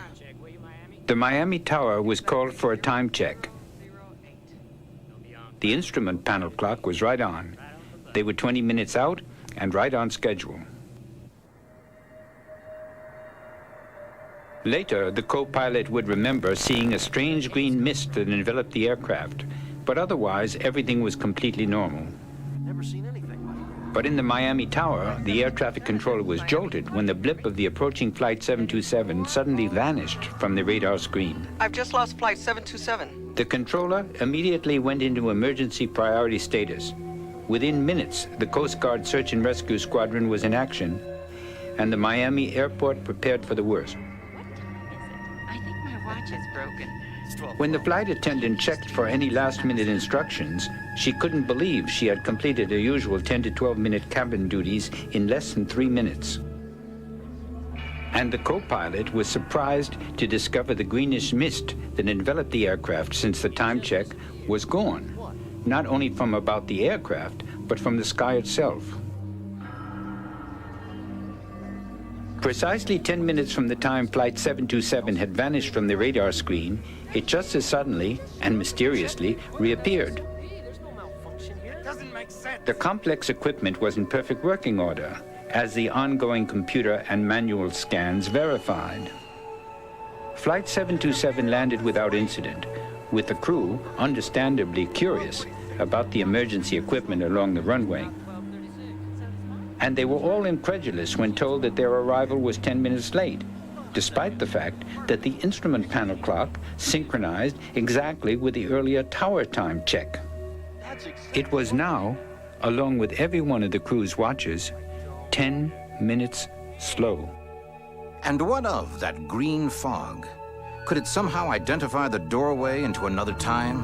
V: The Miami Tower was called for a time check. The instrument panel clock was right on. They were 20 minutes out and right on schedule. Later, the co-pilot would remember seeing a strange green mist that enveloped the aircraft, but otherwise everything was completely normal.
R: Never seen anything.
V: But in the Miami Tower, the air traffic controller was jolted when the blip of the approaching Flight 727 suddenly vanished from the radar screen.
E: I've just lost Flight 727.
V: The controller immediately went into emergency priority status. Within minutes, the Coast Guard Search and Rescue Squadron was in action, and the Miami airport prepared for the worst.
E: I think my watch is broken.
V: When the flight attendant checked for any last-minute instructions, she couldn't believe she had completed her usual 10 to 12-minute cabin duties in less than 3 minutes.
F: and the co-pilot was surprised to discover the greenish mist that enveloped the aircraft since the time check was gone, not only from about the aircraft, but from the sky itself. Precisely 10 minutes from the time Flight 727 had vanished from the radar screen, it just as suddenly and mysteriously reappeared. The complex equipment was in perfect working order, as the ongoing computer and manual scans verified. Flight 727 landed without incident, with the crew understandably curious about the emergency equipment along the runway. And they were all incredulous when told that their arrival was 10 minutes late, despite the fact that the instrument panel clock synchronized exactly with the earlier tower time check. It was now, along with every one of the crew's watches, 10 minutes slow.
J: And what of that green fog? Could it somehow identify the doorway into another time?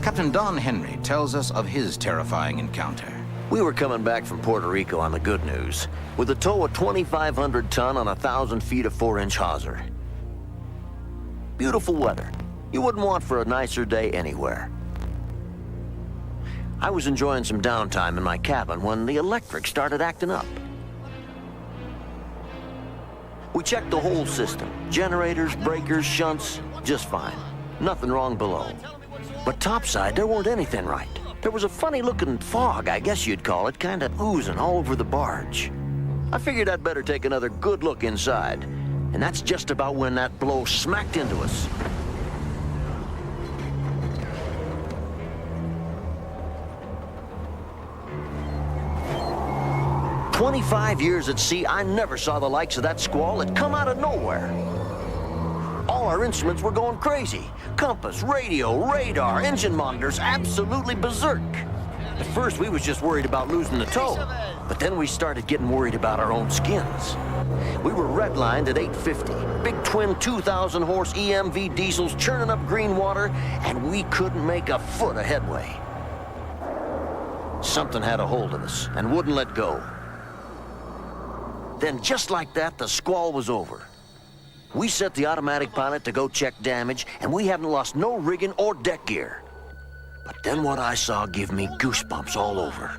J: Captain Don Henry tells us of his terrifying encounter.
H: We were coming back from Puerto Rico on the good news, with a tow of 2,500 ton on 1,000 feet of 4-inch hawser. Beautiful weather. You wouldn't want for a nicer day anywhere. I was enjoying some downtime in my cabin when the electric started acting up. We checked the whole system. Generators, breakers, shunts, just fine. Nothing wrong below. But topside, there weren't anything right. There was a funny-looking fog, I guess you'd call it, kind of oozing all over the barge. I figured I'd better take another good look inside, and that's just about when that blow smacked into us. "25 years at sea, I never saw the likes of that squall. It come out of nowhere. All our instruments were going crazy. Compass, radio, radar, engine monitors, absolutely berserk. At first, we was just worried about losing the tow, but then we started getting worried about our own skins. We were redlined at 850, big twin 2,000 horse EMV diesels churning up green water, and we couldn't make a foot of headway. Something had a hold of us and wouldn't let go. Then just like that, the squall was over. We set the automatic pilot to go check damage, and we haven't lost no rigging or deck gear. But then what I saw gave me goosebumps all over.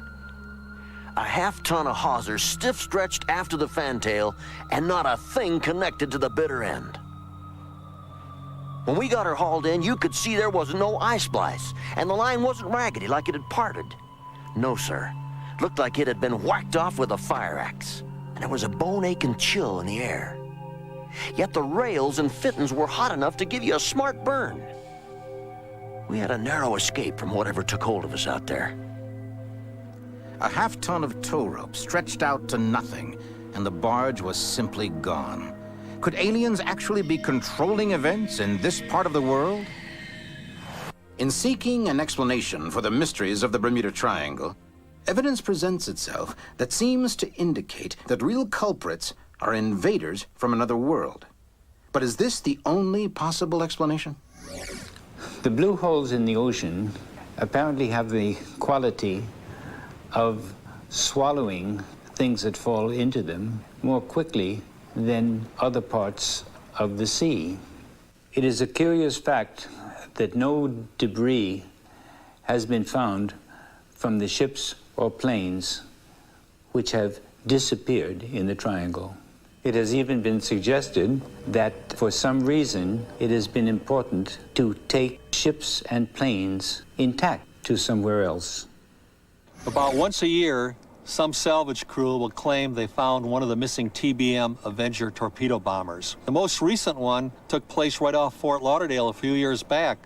H: A half-ton of hawsers stiff-stretched after the fantail, and not a thing connected to the bitter end. When we got her hauled in, you could see there wasn't no eye splice, and the line wasn't raggedy like it had parted. No, sir. Looked like it had been whacked off with a fire axe, and there was a bone-aching chill in the air. Yet the rails and fittings were hot enough to give you a smart burn. We had a narrow escape from whatever took hold of us out there.
J: A half-ton of tow rope stretched out to nothing, and the barge was simply gone. Could aliens actually be controlling events in this part of the world? In seeking an explanation for the mysteries of the Bermuda Triangle, evidence presents itself that seems to indicate that real culprits are invaders from another world. But is this the only possible explanation?
F: The blue holes in the ocean apparently have the quality of swallowing things that fall into them more quickly than other parts of the sea. It is a curious fact that no debris has been found from the ships or planes which have disappeared in the triangle. It has even been suggested that for some reason it has been important to take ships and planes intact to somewhere else.
D: About once a year, some salvage crew will claim they found one of the missing TBM Avenger torpedo bombers. The most recent one took place right off Fort Lauderdale a few years back.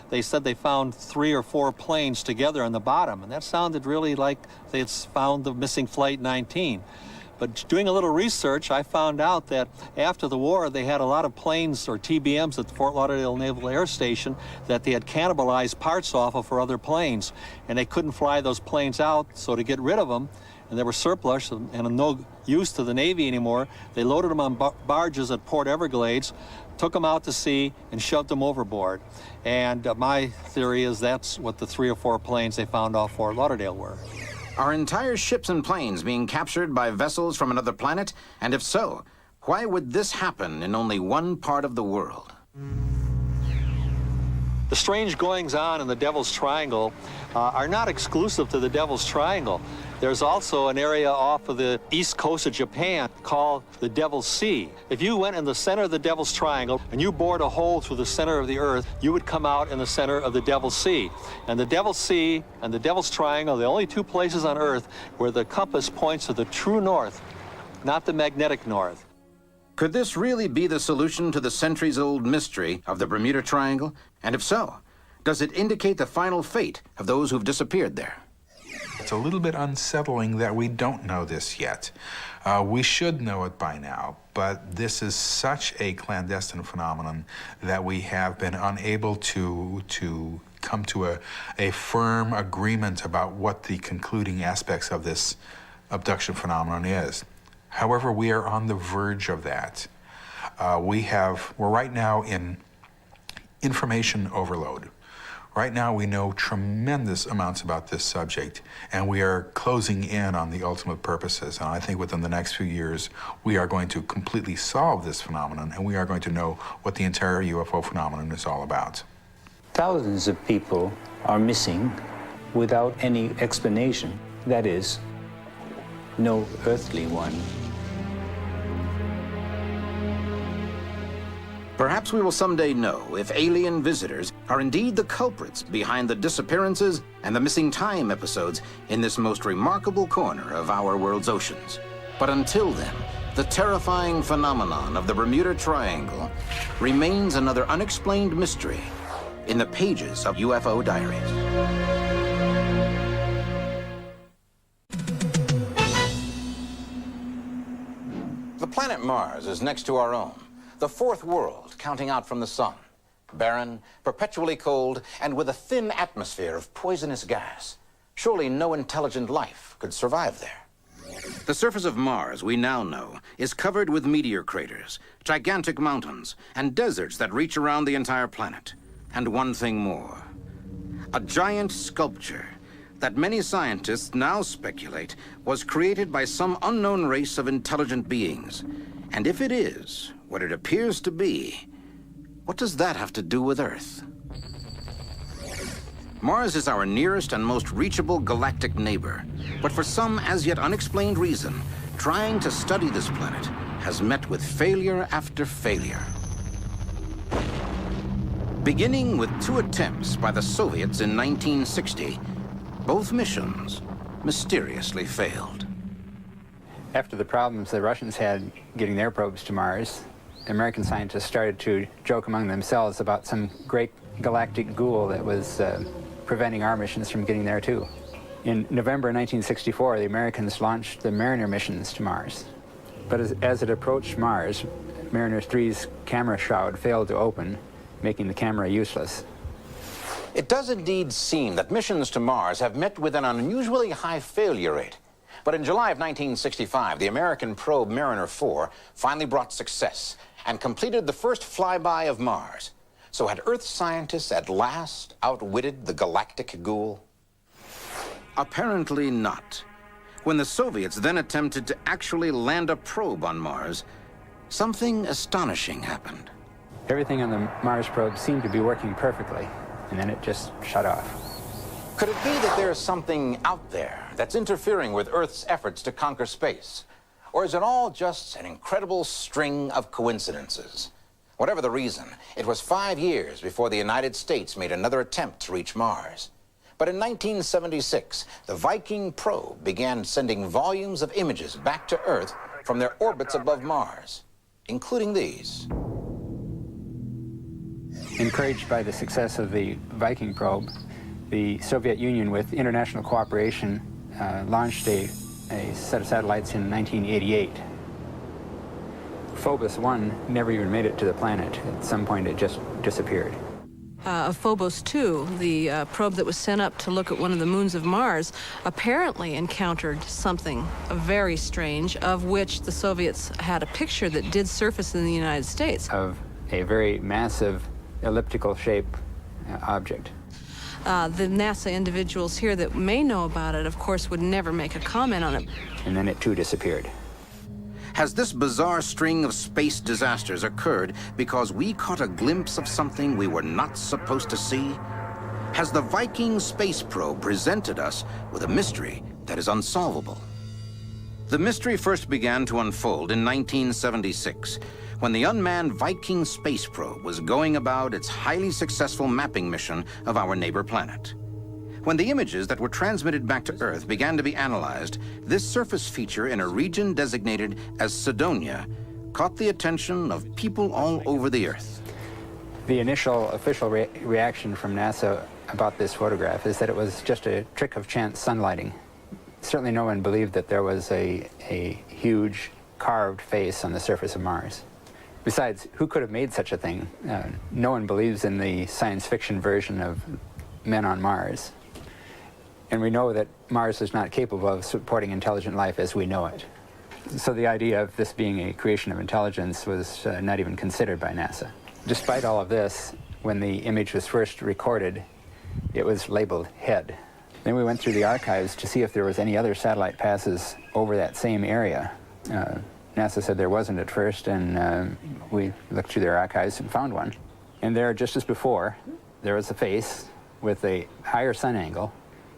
D: They said they found 3 or 4 planes together on the bottom, and that sounded really like they had found the missing Flight 19. But doing a little research, I found out that after the war, they had a lot of planes or TBMs at the Fort Lauderdale Naval Air Station that they had cannibalized parts off of for other planes. And they couldn't fly those planes out, so to get rid of them, and they were surplus and of no use to the Navy anymore, they loaded them on barges at Port Everglades, took them out to sea, and shoved them overboard. And my theory is that's what the 3 or 4 planes they found off Fort Lauderdale were.
J: Are entire ships and planes being captured by vessels from another planet? And if so, Why would this happen in only one part of the world?
D: The strange goings-on in the Devil's Triangle are not exclusive to the Devil's Triangle. There's also an area off of the east coast of Japan called the Devil's Sea. If you went in the center of the Devil's Triangle and you bored a hole through the center of the Earth, you would come out in the center of the Devil's Sea. And the Devil's Sea and the Devil's Triangle are the only two places on Earth where the compass points to the true north, not the magnetic north.
J: Could this really be the solution to the centuries-old mystery of the Bermuda Triangle? And if so, does it indicate the final fate of those who've disappeared there?
B: It's a little bit unsettling that we don't know this yet. We should know it by now, but this is such a clandestine phenomenon that we have been unable to come to a firm agreement about what the concluding aspects of this abduction phenomenon is. However, we are on the verge of that. We're right now in information overload. Right now we know tremendous amounts about this subject, and we are closing in on the ultimate purposes. And I think within the next few years, we are going to completely solve this phenomenon, and we are going to know what the entire UFO phenomenon is all about.
V: Thousands of people are missing without any explanation. That is, no earthly one.
J: Perhaps we will someday know if alien visitors are indeed the culprits behind the disappearances and the missing time episodes in this most remarkable corner of our world's oceans. But until then, the terrifying phenomenon of the Bermuda Triangle remains another unexplained mystery in the pages of UFO diaries. The planet Mars is next to our own, the fourth world counting out from the sun. Barren, perpetually cold, and with a thin atmosphere of poisonous gas. Surely no intelligent life could survive there. The surface of Mars, we now know, is covered with meteor craters, gigantic mountains, and deserts that reach around the entire planet. And one thing more. A giant sculpture that many scientists now speculate was created by some unknown race of intelligent beings. And if it is what it appears to be, what does that have to do with Earth? Mars is our nearest and most reachable galactic neighbor, but for some as yet unexplained reason, trying to study this planet has met with failure after failure. Beginning with 2 attempts by the Soviets in 1960, both missions mysteriously failed.
I: After the problems the Russians had getting their probes to Mars, the American scientists started to joke among themselves about some great galactic ghoul that was preventing our missions from getting there too. In November 1964, the Americans launched the Mariner missions to Mars. But as it approached Mars, Mariner 3's camera shroud failed to open, making the camera useless.
A: It does indeed seem that missions to Mars have met with an unusually high failure rate. But in July of 1965, the American probe Mariner 4 finally brought success and completed the first flyby of Mars. So had Earth scientists at last outwitted the galactic ghoul?
J: Apparently not. When the Soviets then attempted to actually land a probe on Mars, something astonishing happened.
I: Everything on the Mars probe seemed to be working perfectly, and then it just shut off.
A: Could it be that there's something out there that's interfering with Earth's efforts to conquer space? Or is it all just an incredible string of coincidences? Whatever the reason, it was 5 years before the United States made another attempt to reach Mars. But in 1976, the Viking probe began sending volumes of images back to Earth from their orbits above Mars, including these.
I: Encouraged by the success of the Viking probe, the Soviet Union, with international cooperation, launched a set of satellites in 1988. Phobos 1 never even made it to the planet. At some point, it just disappeared.
L: Phobos 2, the probe that was sent up to look at one of the moons of Mars, apparently encountered something very strange, of which the Soviets had a picture that did surface in the United States.
I: Of a very massive elliptical-shaped object.
L: The NASA individuals here that may know about it, of course, would never make a comment on it.
I: And then it too disappeared.
J: Has this bizarre string of space disasters occurred because we caught a glimpse of something we were not supposed to see? Has the Viking space probe presented us with a mystery that is unsolvable? The mystery first began to unfold in 1976, when the unmanned Viking space probe was going about its highly successful mapping mission of our neighbor planet. When the images that were transmitted back to Earth began to be analyzed, this surface feature in a region designated as Cydonia caught the attention of people all over the Earth.
I: The initial official reaction from NASA about this photograph is that it was just a trick of chance sunlighting. Certainly no one believed that there was a huge carved face on the surface of Mars. Besides, who could have made such a thing? No one believes in the science fiction version of men on Mars. And we know that Mars is not capable of supporting intelligent life as we know it. So the idea of this being a creation of intelligence was not even considered by NASA. Despite all of this, when the image was first recorded, it was labeled head. Then we went through the archives to see if there was any other satellite passes over that same area. NASA said there wasn't at first, and we looked through their archives and found one. And there, just as before, there was a face with a higher sun angle,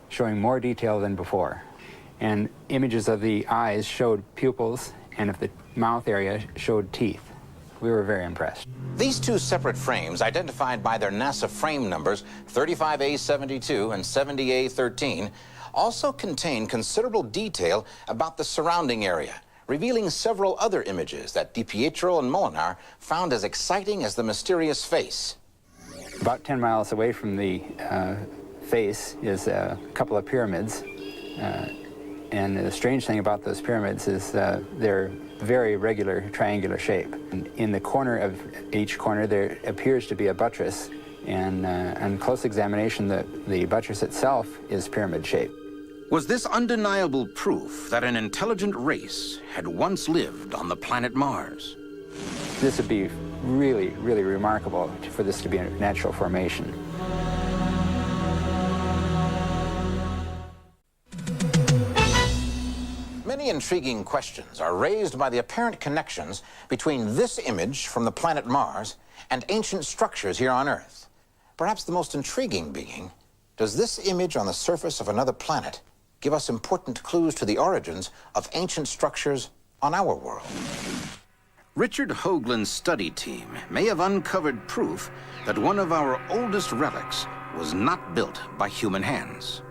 I: showing more detail than before. And images of the eyes showed pupils, and of the mouth area showed teeth. We were very impressed.
A: These two separate frames, identified by their NASA frame numbers 35A72 and 70A13, also contain considerable detail about the surrounding area, revealing several other images that DiPietro and Molinar found as exciting as the mysterious face.
I: About 10 miles away from the face is a couple of pyramids. And the strange thing about those pyramids is they're very regular triangular shape. In the corner of each corner there appears to be a buttress, and on close examination the buttress itself is pyramid shaped.
J: Was this undeniable proof that an intelligent race had once lived on the planet Mars?
I: This would be really, really remarkable for this to be a natural formation.
A: Many intriguing questions are raised by the apparent connections between this image from the planet Mars and ancient structures here on Earth. Perhaps the most intriguing being, does this image on the surface of another planet give us important clues to the origins of ancient structures on our world?
J: Richard Hoagland's study team may have uncovered proof that one of our oldest relics was not built by human hands.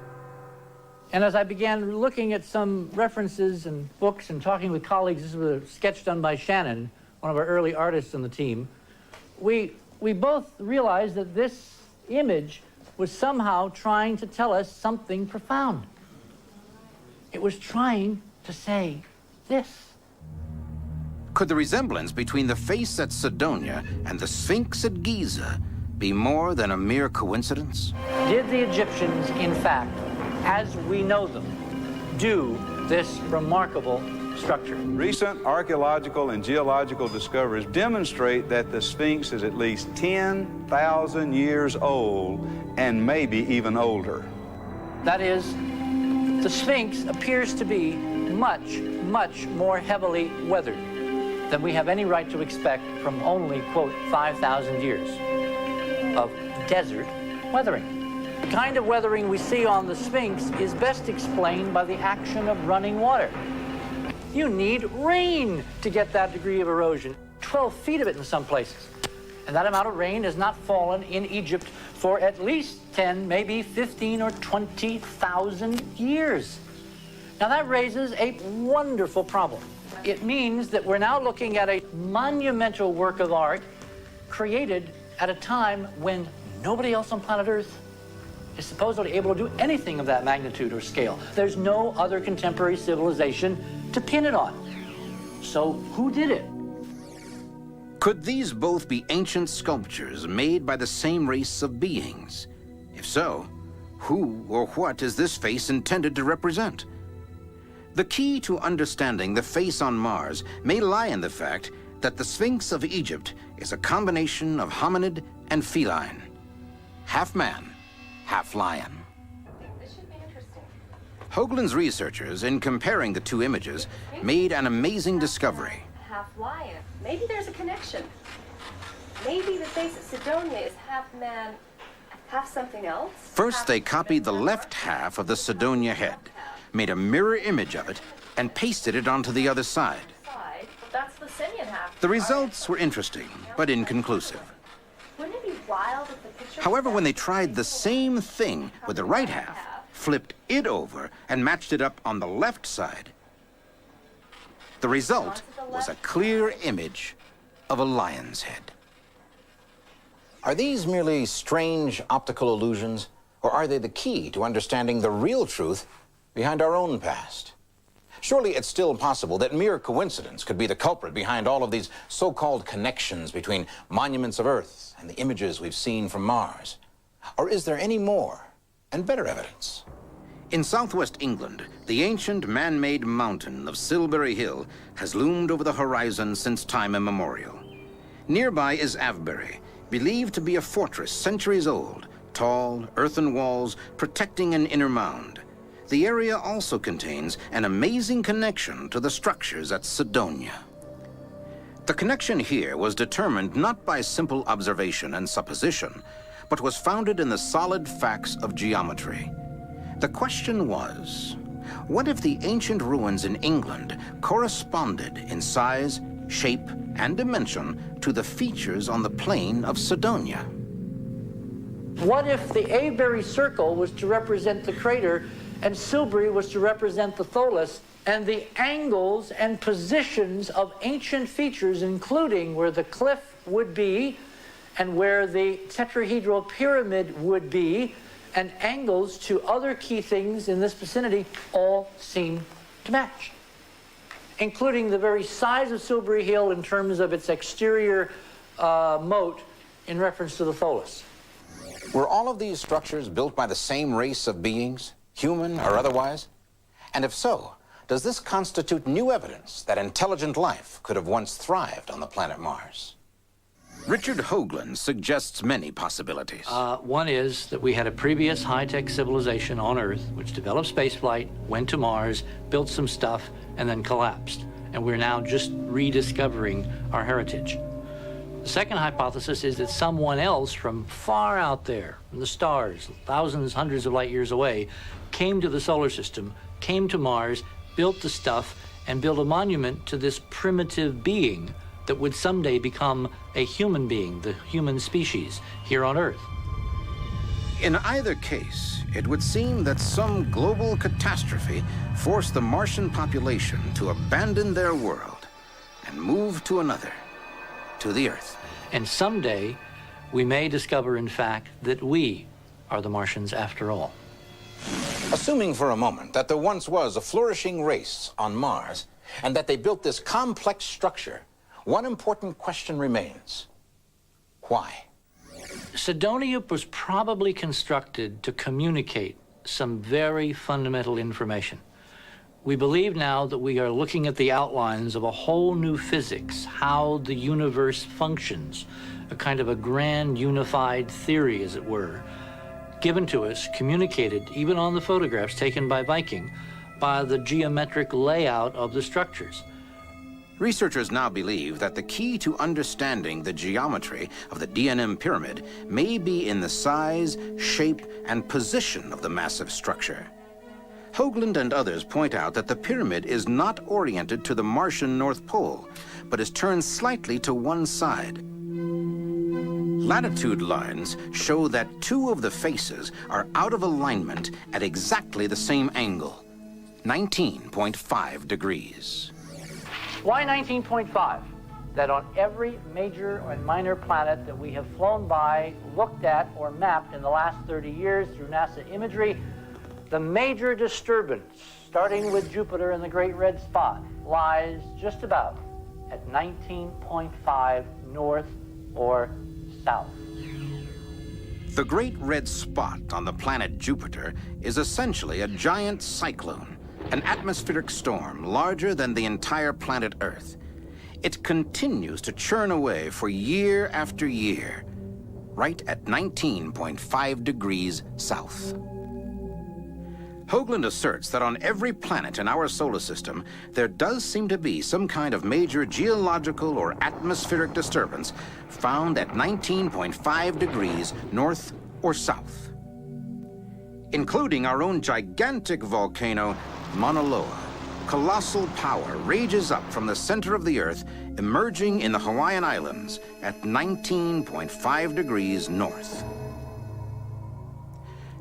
S: And as I began looking at some references and books and talking with colleagues, this was a sketch done by Shannon, one of our early artists on the team, we both realized that this image was somehow trying to tell us something profound. It was trying to say this.
J: Could the resemblance between the face at Cydonia and the Sphinx at Giza be more than a mere coincidence?
S: Did the Egyptians, in fact, as we know them, do this remarkable structure?
K: Recent archaeological and geological discoveries demonstrate that the Sphinx is at least 10,000 years old and maybe even older.
S: That is, the Sphinx appears to be much, much more heavily weathered than we have any right to expect from only, quote, 5,000 years of desert weathering. The kind of weathering we see on the Sphinx is best explained by the action of running water. You need rain to get that degree of erosion, 12 feet of it in some places. And that amount of rain has not fallen in Egypt for at least 10, maybe 15 or 20,000 years. Now that raises a wonderful problem. It means that we're now looking at a monumental work of art created at a time when nobody else on planet Earth is supposedly able to do anything of that magnitude or scale. There's no other contemporary civilization to pin it on. So who did it?
J: Could these both be ancient sculptures made by the same race of beings? If so, who or what is this face intended to represent? The key to understanding the face on Mars may lie in the fact that the Sphinx of Egypt is a combination of hominid and feline, half man, half lion. Hoagland's researchers, in comparing the two images, made an amazing discovery.
M: Half lion. Maybe there's a connection. Maybe the face of Cydonia is half man, half something else.
J: First, they copied the left half of the Cydonia head, made a mirror image of it, and pasted it onto the other side.
M: That's the simian half.
J: The results were interesting, but inconclusive.
M: Wouldn't it be wild if the picture...
J: However, when they tried the same thing with the right half, flipped it over, and matched it up on the left side, the result was a clear image of a lion's head.
A: Are these merely strange optical illusions, or are they the key to understanding the real truth behind our own past? Surely it's still possible that mere coincidence could be the culprit behind all of these so-called connections between monuments of Earth and the images we've seen from Mars. Or is there any more and better evidence?
J: In southwest England, the ancient man-made mountain of Silbury Hill has loomed over the horizon since time immemorial. Nearby is Avebury, believed to be a fortress centuries old, tall, earthen walls protecting an inner mound. The area also contains an amazing connection to the structures at Cydonia. The connection here was determined not by simple observation and supposition, but was founded in the solid facts of geometry. The question was, what if the ancient ruins in England corresponded in size, shape, and dimension to the features on the plain of Cydonia?
S: What if the Avebury circle was to represent the crater and Silbury was to represent the tholus, and the angles and positions of ancient features, including where the cliff would be and where the tetrahedral pyramid would be, and angles to other key things in this vicinity all seem to match, including the very size of Silbury Hill in terms of its exterior moat in reference to the tholus.
A: Were all of these structures built by the same race of beings, human or otherwise? And if so, does this constitute new evidence that intelligent life could have once thrived on the planet Mars?
J: Richard Hoagland suggests many possibilities.
S: One is that we had a previous high-tech civilization on Earth which developed spaceflight, went to Mars, built some stuff, and then collapsed. And we're now just rediscovering our heritage. The second hypothesis is that someone else from far out there, from the stars, thousands, hundreds of light years away, came to the solar system, came to Mars, built the stuff, and built a monument to this primitive being that would someday become a human being, the human species, here on Earth.
J: In either case, it would seem that some global catastrophe forced the Martian population to abandon their world and move to another, to the Earth.
S: And someday, we may discover, in fact, that we are the Martians after all.
A: Assuming for a moment that there once was a flourishing race on Mars and that they built this complex structure, one important question remains. Why?
S: Cydonia was probably constructed to communicate some very fundamental information. We believe now that we are looking at the outlines of a whole new physics, how the universe functions, a kind of a grand unified theory, as it were, given to us, communicated, even on the photographs taken by Viking, by the geometric layout of the structures.
J: Researchers now believe that the key to understanding the geometry of the DNM pyramid may be in the size, shape, and position of the massive structure. Hoagland and others point out that the pyramid is not oriented to the Martian North Pole, but is turned slightly to one side. Latitude lines show that two of the faces are out of alignment at exactly the same angle, 19.5 degrees.
S: Why 19.5? That on every major and minor planet that we have flown by, looked at, or mapped in the last 30 years through NASA imagery, the major disturbance, starting with Jupiter and the Great Red Spot, lies just about at 19.5 north or south.
J: The Great Red Spot on the planet Jupiter is essentially a giant cyclone, an atmospheric storm larger than the entire planet Earth. It continues to churn away for year after year, right at 19.5 degrees south. Hoagland asserts that on every planet in our solar system, there does seem to be some kind of major geological or atmospheric disturbance found at 19.5 degrees north or south, including our own gigantic volcano, Mauna Loa. Colossal power rages up from the center of the Earth, emerging in the Hawaiian Islands at 19.5 degrees north.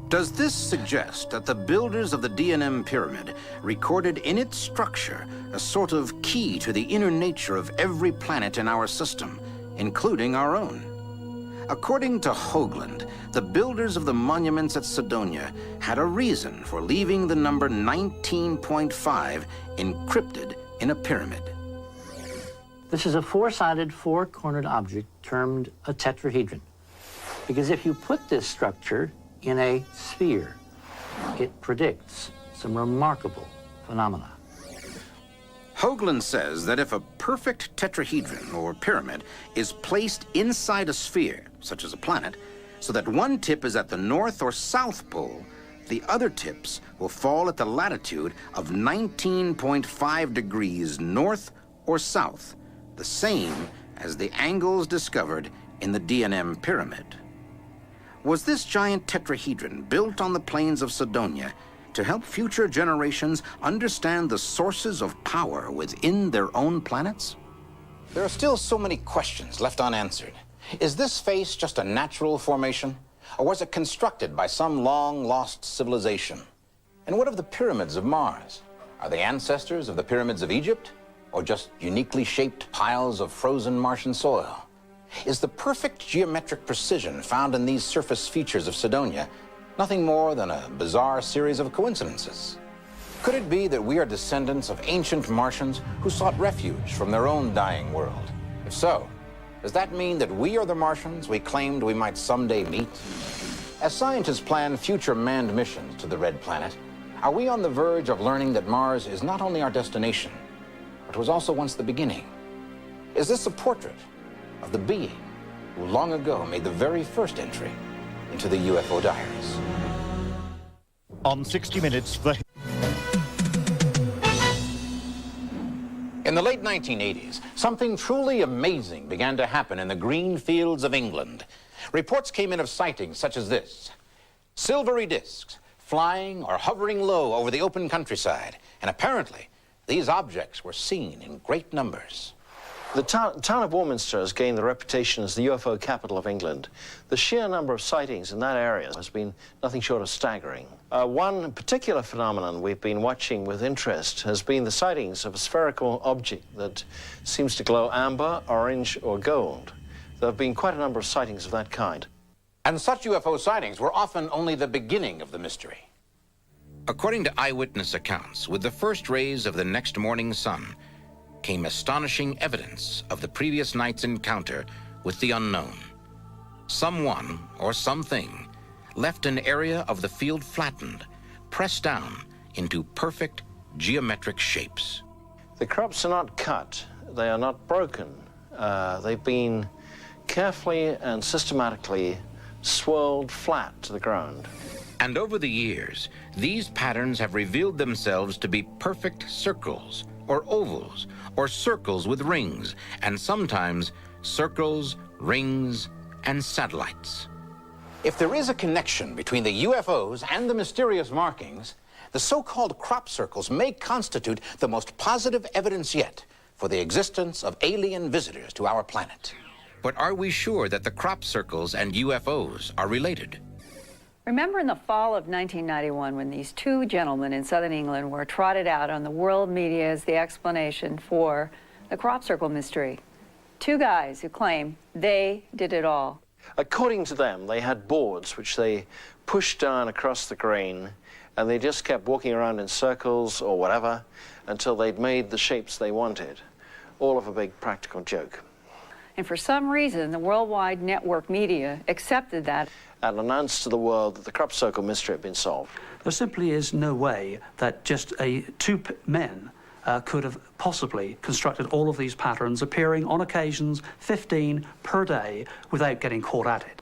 J: Does this suggest that the builders of the D&M pyramid recorded in its structure a sort of key to the inner nature of every planet in our system, including our own? According to Hoagland, the builders of the monuments at Cydonia had a reason for leaving the number 19.5 encrypted in a pyramid.
S: This is a four-sided, four-cornered object termed a tetrahedron. Because if you put this structure in a sphere, it predicts some remarkable phenomena.
J: Hoagland says that if a perfect tetrahedron or pyramid is placed inside a sphere, such as a planet, so that one tip is at the north or south pole, the other tips will fall at the latitude of 19.5 degrees north or south, the same as the angles discovered in the D&M pyramid. Was this giant tetrahedron built on the plains of Cydonia to help future generations understand the sources of power within their own planets?
A: There are still so many questions left unanswered. Is this face just a natural formation, or was it constructed by some long-lost civilization? And what of the pyramids of Mars? Are they ancestors of the pyramids of Egypt, or just uniquely shaped piles of frozen Martian soil? Is the perfect geometric precision found in these surface features of Cydonia nothing more than a bizarre series of coincidences? Could it be that we are descendants of ancient Martians who sought refuge from their own dying world? If so, does that mean that we are the Martians we claimed we might someday meet? As scientists plan future manned missions to the Red Planet, are we on the verge of learning that Mars is not only our destination, but was also once the beginning? Is this a portrait of the being who long ago made the very first entry into the UFO diaries?
N: On 60 Minutes, the...
A: In the late 1980s, something truly amazing began to happen in the green fields of England. Reports came in of sightings such as this: silvery discs flying or hovering low over the open countryside, and apparently these objects were seen in great numbers.
C: The town of Warminster has gained the reputation as the UFO capital of England. The sheer number of sightings in that area has been nothing short of staggering. One particular phenomenon we've been watching with interest has been the sightings of a spherical object that seems to glow amber, orange, or gold. There have been quite a number of sightings of that kind.
A: And such UFO sightings were often only the beginning of the mystery.
J: According to eyewitness accounts, with the first rays of the next morning sun came astonishing evidence of the previous night's encounter with the unknown. Someone or something left an area of the field flattened, pressed down into perfect geometric shapes.
C: The crops are not cut, they are not broken. They've been carefully and systematically swirled flat to the ground.
J: And over the years, these patterns have revealed themselves to be perfect circles, or ovals, or circles with rings, and sometimes circles, rings, and satellites.
A: If there is a connection between the UFOs and the mysterious markings, the so-called crop circles may constitute the most positive evidence yet for the existence of alien visitors to our planet.
J: But are we sure that the crop circles and UFOs are related?
P: Remember in the fall of 1991 when these two gentlemen in southern England were trotted out on the world media as the explanation for the crop circle mystery? Two guys who claim they did it all.
C: According to them, they had boards which they pushed down across the grain, and they just kept walking around in circles or whatever until they'd made the shapes they wanted. All of a big practical joke.
P: And for some reason, the worldwide network media accepted that
C: and announced to the world that the crop circle mystery had been solved.
Q: There simply is no way that just two men could have possibly constructed all of these patterns, appearing on occasions 15 per day, without getting caught at it.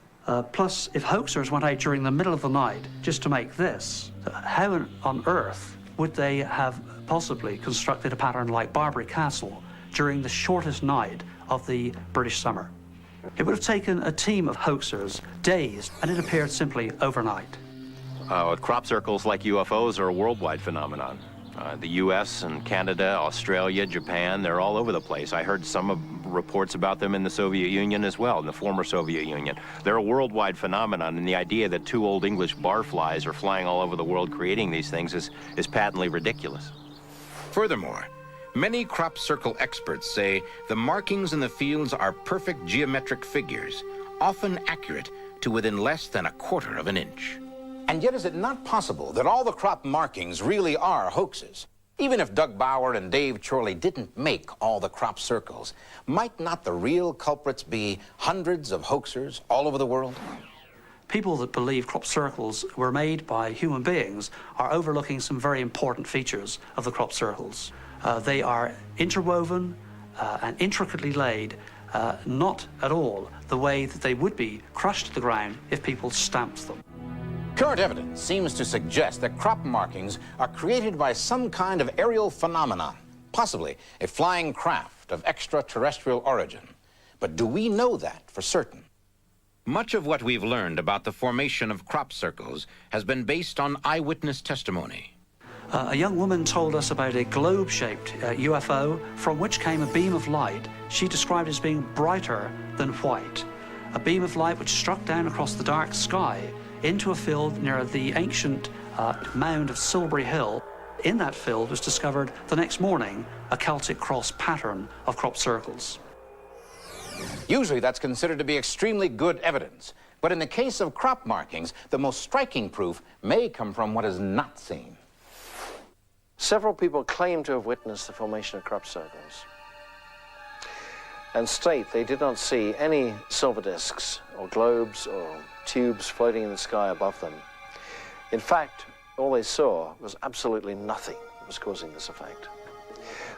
Q: Plus, if hoaxers went out during the middle of the night just to make this, how on earth would they have possibly constructed a pattern like Barbary Castle during the shortest night of the British summer? It would have taken a team of hoaxers days, and it appeared simply overnight.
G: Crop circles like UFOs are a worldwide phenomenon. The U.S. and Canada, Australia, Japan, they're all over the place. I heard some reports about them in the Soviet Union as well, in the former Soviet Union. They're a worldwide phenomenon, and the idea that two old English barflies are flying all over the world creating these things is patently ridiculous.
J: Furthermore, many crop circle experts say the markings in the fields are perfect geometric figures, often accurate to within less than 1/4 of an inch.
A: And yet, is it not possible that all the crop markings really are hoaxes? Even if Doug Bauer and Dave Chorley didn't make all the crop circles, might not the real culprits be hundreds of hoaxers all over the world?
Q: People that believe crop circles were made by human beings are overlooking some very important features of the crop circles. They are interwoven and intricately laid, not at all the way that they would be crushed to the ground if people stamped them.
A: Current evidence seems to suggest that crop markings are created by some kind of aerial phenomenon, possibly a flying craft of extraterrestrial origin. But do we know that for certain?
J: Much of what we've learned about the formation of crop circles has been based on eyewitness testimony.
Q: A young woman told us about a globe-shaped UFO from which came a beam of light she described as being brighter than white. A beam of light which struck down across the dark sky into a field near the ancient mound of Silbury Hill. In that field was discovered the next morning a Celtic cross pattern of crop circles.
A: Usually that's considered to be extremely good evidence. But in the case of crop markings, the most striking proof may come from what is not seen.
C: Several people claim to have witnessed the formation of crop circles and state they did not see any silver discs or globes or tubes floating in the sky above them. In fact, all they saw was absolutely nothing that was causing this effect.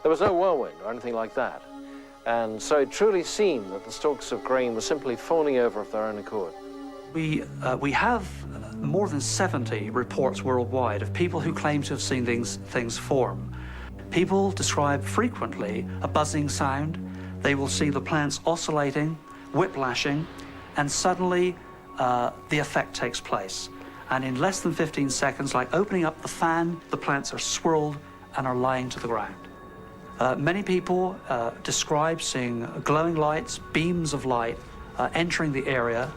C: There was no whirlwind or anything like that. And so it truly seemed that the stalks of grain were simply falling over of their own accord.
Q: We have more than 70 reports worldwide of people who claim to have seen things form. People describe frequently a buzzing sound. They will see the plants oscillating, whiplashing, and suddenly the effect takes place. And in less than 15 seconds, like opening up the fan, the plants are swirled and are lying to the ground. Many people describe seeing glowing lights, beams of light entering the area.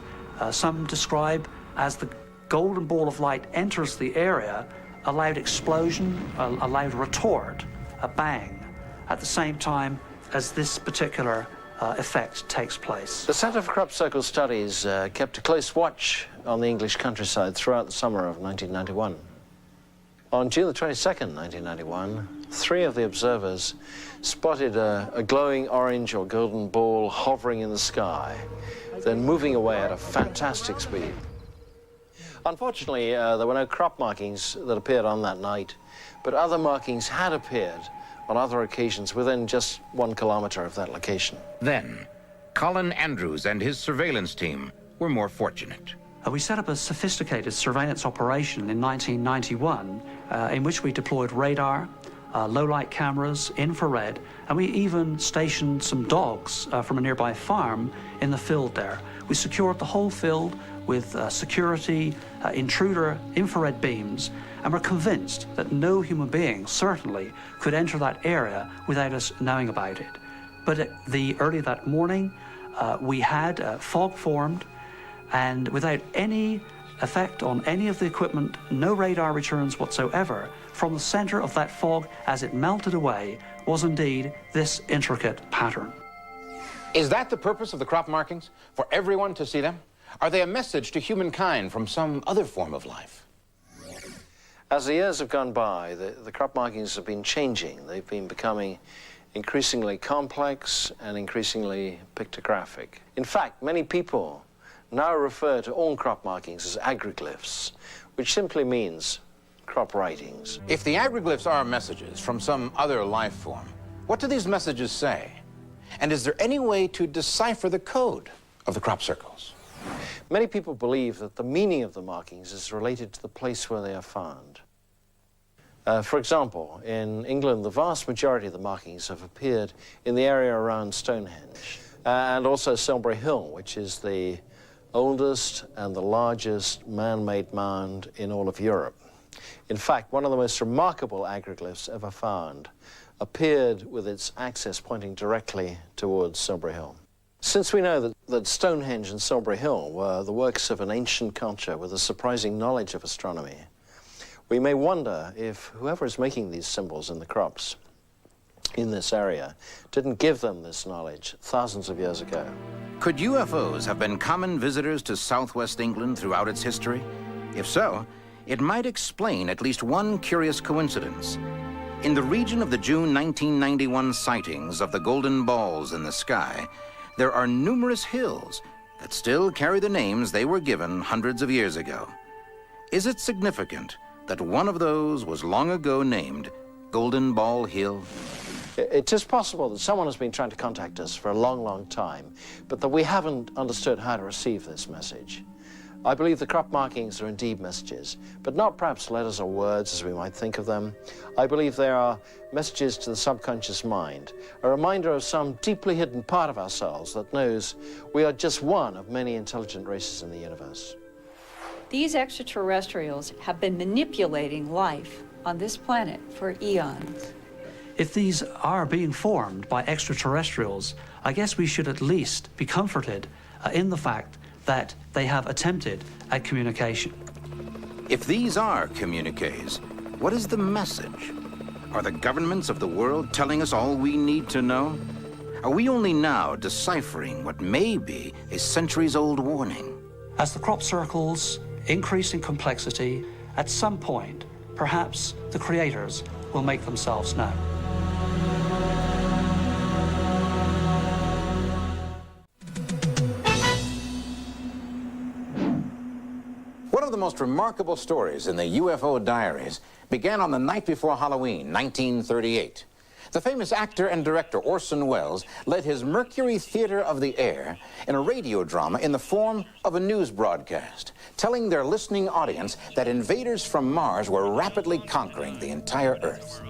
Q: Some describe as the golden ball of light enters the area, a loud explosion, a loud retort, a bang, at the same time as this particular effect takes place.
C: The Centre for Crop Circle Studies kept a close watch on the English countryside throughout the summer of 1991. On June the 22nd, 1991, 3 of the observers spotted a glowing orange or golden ball hovering in the sky, then moving away at a fantastic speed. Unfortunately, there were no crop markings that appeared on that night, but other markings had appeared on other occasions within just 1 kilometer of that location.
J: Then, Colin Andrews and his surveillance team were more fortunate.
Q: We set up a sophisticated surveillance operation in 1991 in which we deployed radar, low-light cameras, infrared, and we even stationed some dogs from a nearby farm in the field there. We secured the whole field with security, intruder infrared beams, and we're convinced that no human being, certainly, could enter that area without us knowing about it. But early that morning, we had fog formed, and without any effect on any of the equipment, no radar returns whatsoever, from the center of that fog as it melted away was indeed this intricate pattern.
A: Is that the purpose of the crop markings? For everyone to see them? Are they a message to humankind from some other form of life?
C: As the years have gone by, the crop markings have been changing. They've been becoming increasingly complex and increasingly pictographic. In fact, many people now refer to all crop markings as agriglyphs, which simply means crop writings.
A: If the agriglyphs are messages from some other life form, what do these messages say? And is there any way to decipher the code of the crop circles?
C: Many people believe that the meaning of the markings is related to the place where they are found. For example, in England, the vast majority of the markings have appeared in the area around Stonehenge, and also Silbury Hill, which is the oldest and the largest man-made mound in all of Europe. In fact, one of the most remarkable agroglyphs ever found appeared with its axis pointing directly towards Silbury Hill. Since we know that Stonehenge and Silbury Hill were the works of an ancient culture with a surprising knowledge of astronomy, we may wonder if whoever is making these symbols in the crops in this area didn't give them this knowledge thousands of years ago.
J: Could UFOs have been common visitors to southwest England throughout its history? If so, it might explain at least one curious coincidence. In the region of the June 1991 sightings of the golden balls in the sky, there are numerous hills that still carry the names they were given hundreds of years ago. Is it significant that one of those was long ago named Golden Ball Hill?
C: It is possible that someone has been trying to contact us for a long, long time, but that we haven't understood how to receive this message. I believe the crop markings are indeed messages, but not perhaps letters or words as we might think of them. I believe they are messages to the subconscious mind, a reminder of some deeply hidden part of ourselves that knows we are just one of many intelligent races in the universe.
P: These extraterrestrials have been manipulating life on this planet for eons.
Q: If these are being formed by extraterrestrials, I guess we should at least be comforted in the fact that they have attempted at communication.
J: If these are communiques, what is the message? Are the governments of the world telling us all we need to know? Are we only now deciphering what may be a centuries-old warning?
Q: As the crop circles increase in complexity, at some point, perhaps the creators will make themselves known.
A: One of the most remarkable stories in the UFO diaries began on the night before Halloween, 1938. The famous actor and director Orson Welles led his Mercury Theater of the Air in a radio drama in the form of a news broadcast, telling their listening audience that invaders from Mars were rapidly conquering the entire Earth.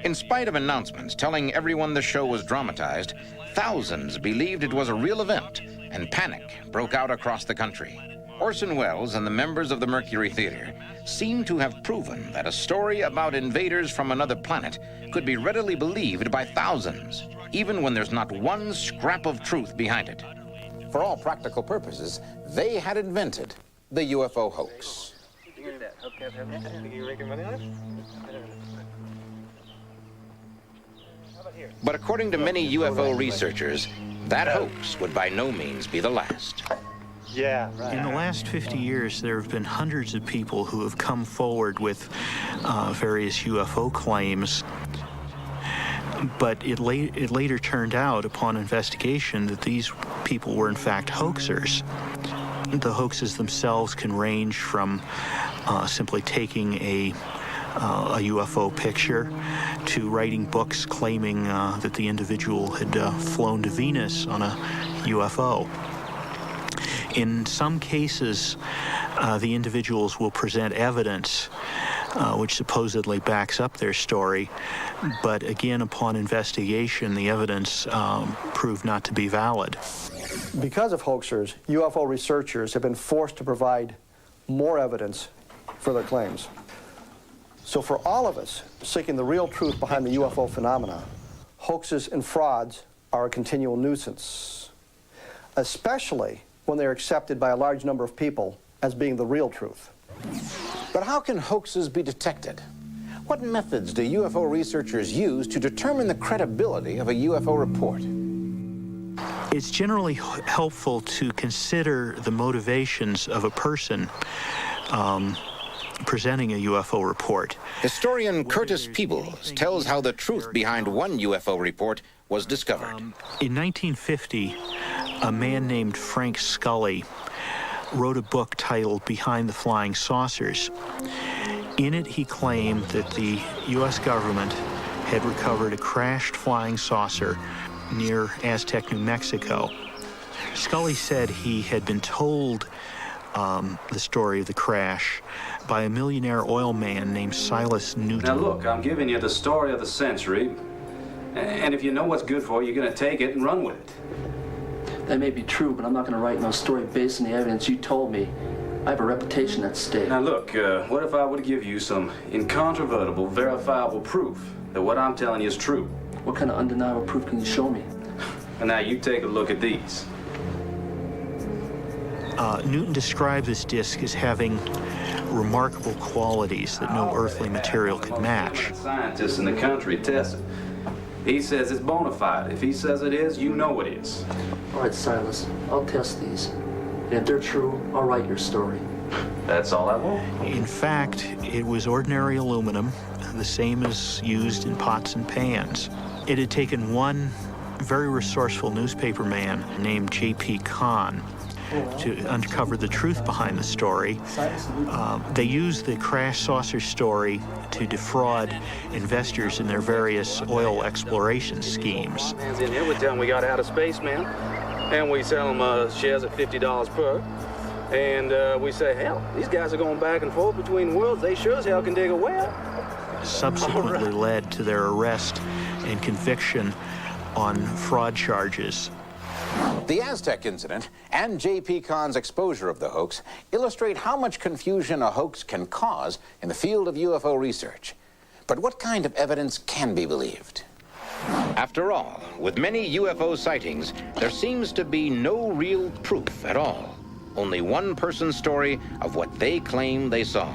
A: In spite of announcements telling everyone the show was dramatized, thousands believed it was a real event, and panic broke out across the country. Orson Welles and the members of the Mercury Theater seem to have proven that a story about invaders from another planet could be readily believed by thousands, even when there's not one scrap of truth behind it. For all practical purposes, they had invented the UFO hoax. But according to many UFO researchers, that hoax would by no means be the last.
O: Yeah, right. In the last 50 years, there have been hundreds of people who have come forward with various UFO claims. But it later turned out, upon investigation, that these people were in fact hoaxers. The hoaxes themselves can range from simply taking a UFO picture to writing books claiming that the individual had flown to Venus on a UFO. In some cases, the individuals will present evidence which supposedly backs up their story, but again, upon investigation, the evidence proved not to be valid.
T: Because of hoaxers, UFO researchers have been forced to provide more evidence for their claims. So for all of us seeking the real truth behind the UFO phenomena, hoaxes and frauds are a continual nuisance, especially when they're accepted by a large number of people as being the real truth.
A: But how can hoaxes be detected? What methods do UFO researchers use to determine the credibility of a UFO report?
O: It's generally helpful to consider the motivations of a person presenting a UFO report.
A: Historian Curtis Peebles tells how the truth behind one UFO report was discovered.
O: In 1950, a man named Frank Scully wrote a book titled Behind the Flying Saucers. In it, he claimed that the U.S. government had recovered a crashed flying saucer near Aztec, New Mexico. Scully said he had been told the story of the crash by a millionaire oil man named Silas Newton.
R: Now look, I'm giving you the story of the century, and if you know what's good for you, you're going to take it and run with it.
U: That may be true, but I'm not going to write no story based on the evidence you told me. I have a reputation at stake.
R: Now look, what if I were to give you some incontrovertible, verifiable proof that what I'm telling you is true?
U: What kind of undeniable proof can you show me?
R: And now you take a look at these.
O: Newton described this disk as having remarkable qualities that no earthly material could match.
R: Scientists in the country test it. He says it's bona fide. If he says it is, you know it is.
U: All right, Silas, I'll test these. And if they're true, I'll write your story.
R: That's all I want.
O: In fact, it was ordinary aluminum, the same as used in pots and pans. It had taken one very resourceful newspaper man named J.P. Kahn to uncover the truth behind the story. They used the crash saucer story to defraud investors in their various oil exploration schemes.
R: Man's in here, we tell them we got out of space, man. And we sell them shares at $50 per. And we say, hell, these guys are going back and forth between worlds. They sure as hell can dig a well.
O: Subsequently led to their arrest and conviction on fraud charges.
A: The Aztec incident and J.P. Kahn's exposure of the hoax illustrate how much confusion a hoax can cause in the field of UFO research. But what kind of evidence can be believed?
J: After all, with many UFO sightings, there seems to be no real proof at all. Only one person's story of what they claim they saw.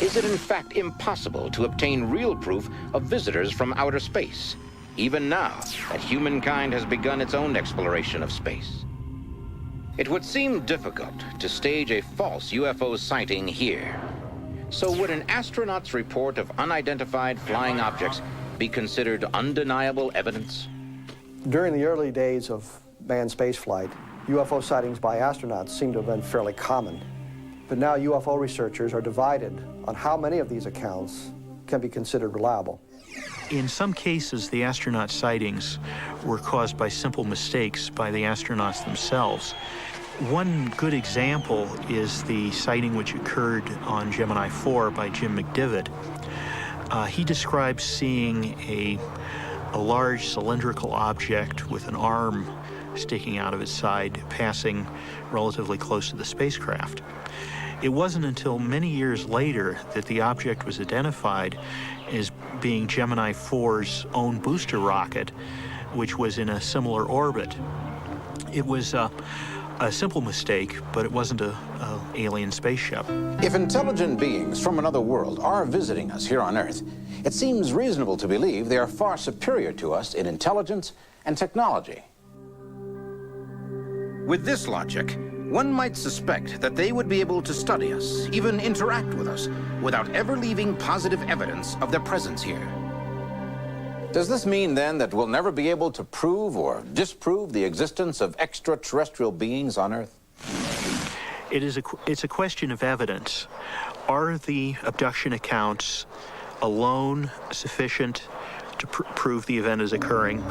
J: Is it in fact impossible to obtain real proof of visitors from outer space, even now that humankind has begun its own exploration of space? It would seem difficult to stage a false UFO sighting here. So would an astronaut's report of unidentified flying objects be considered undeniable evidence?
T: During the early days of manned spaceflight, UFO sightings by astronauts seem to have been fairly common. But now UFO researchers are divided on how many of these accounts can be considered reliable.
O: In some cases, the astronaut sightings were caused by simple mistakes by the astronauts themselves. One good example is the sighting which occurred on Gemini 4 by Jim McDivitt. He describes seeing a large cylindrical object with an arm sticking out of its side passing relatively close to the spacecraft. It wasn't until many years later that the object was identified as being Gemini 4's own booster rocket, which was in a similar orbit. It was a simple mistake, but it wasn't an alien spaceship.
A: If intelligent beings from another world are visiting us here on Earth, it seems reasonable to believe they are far superior to us in intelligence and technology.
J: With this logic, one might suspect that they would be able to study us, even interact with us, without ever leaving positive evidence of their presence here.
A: Does this mean, then, that we'll never be able to prove or disprove the existence of extraterrestrial beings on Earth?
O: It's a question of evidence. Are the abduction accounts alone sufficient to prove the event is occurring,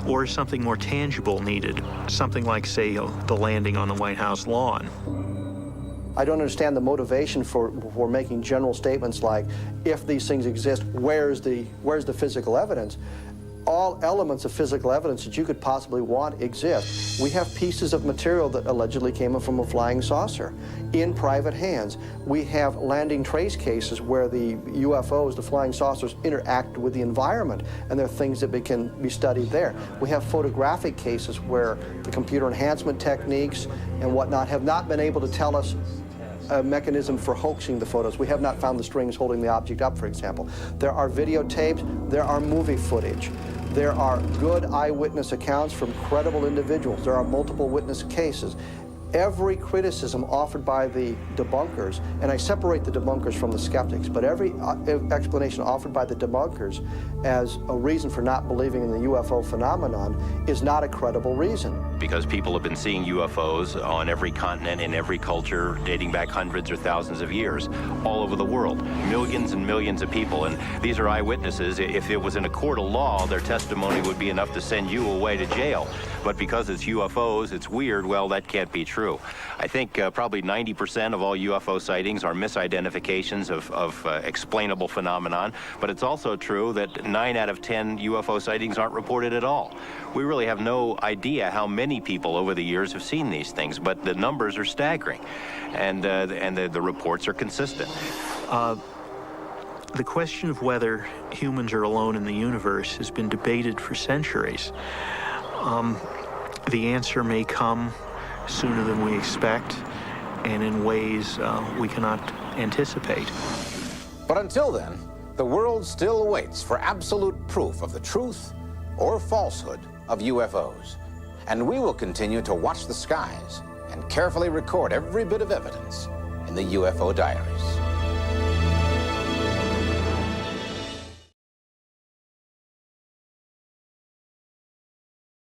O: or is something more tangible needed? Something like, say, the landing on the White House lawn.
T: I don't understand the motivation for making general statements like, if these things exist, where's the physical evidence? All elements of physical evidence that you could possibly want exist. We have pieces of material that allegedly came from a flying saucer in private hands. We have landing trace cases where the UFOs, the flying saucers, interact with the environment, and there are things that can be studied there. We have photographic cases where the computer enhancement techniques and whatnot have not been able to tell us a mechanism for hoaxing the photos. We have not found the strings holding the object up, for example. There are videotapes, there are movie footage. There are good eyewitness accounts from credible individuals. There are multiple witness cases. Every criticism offered by the debunkers, and I separate the debunkers from the skeptics, but every explanation offered by the debunkers as a reason for not believing in the UFO phenomenon is not a credible reason.
G: Because people have been seeing UFOs on every continent, in every culture, dating back hundreds or thousands of years, all over the world. Millions and millions of people, and these are eyewitnesses. If it was in a court of law, their testimony would be enough to send you away to jail. But because it's UFOs, it's weird, well, that can't be true. true. I think probably 90% of all UFO sightings are misidentifications of explainable phenomenon, but it's also true that 9 out of 10 UFO sightings aren't reported at all. We really have no idea how many people over the years have seen these things, but the numbers are staggering, and the reports are consistent.
O: The question of whether humans are alone in the universe has been debated for centuries. The answer may come sooner than we expect, and in ways we cannot anticipate.
A: But until then, the world still waits for absolute proof of the truth or falsehood of UFOs. And we will continue to watch the skies and carefully record every bit of evidence in the UFO diaries.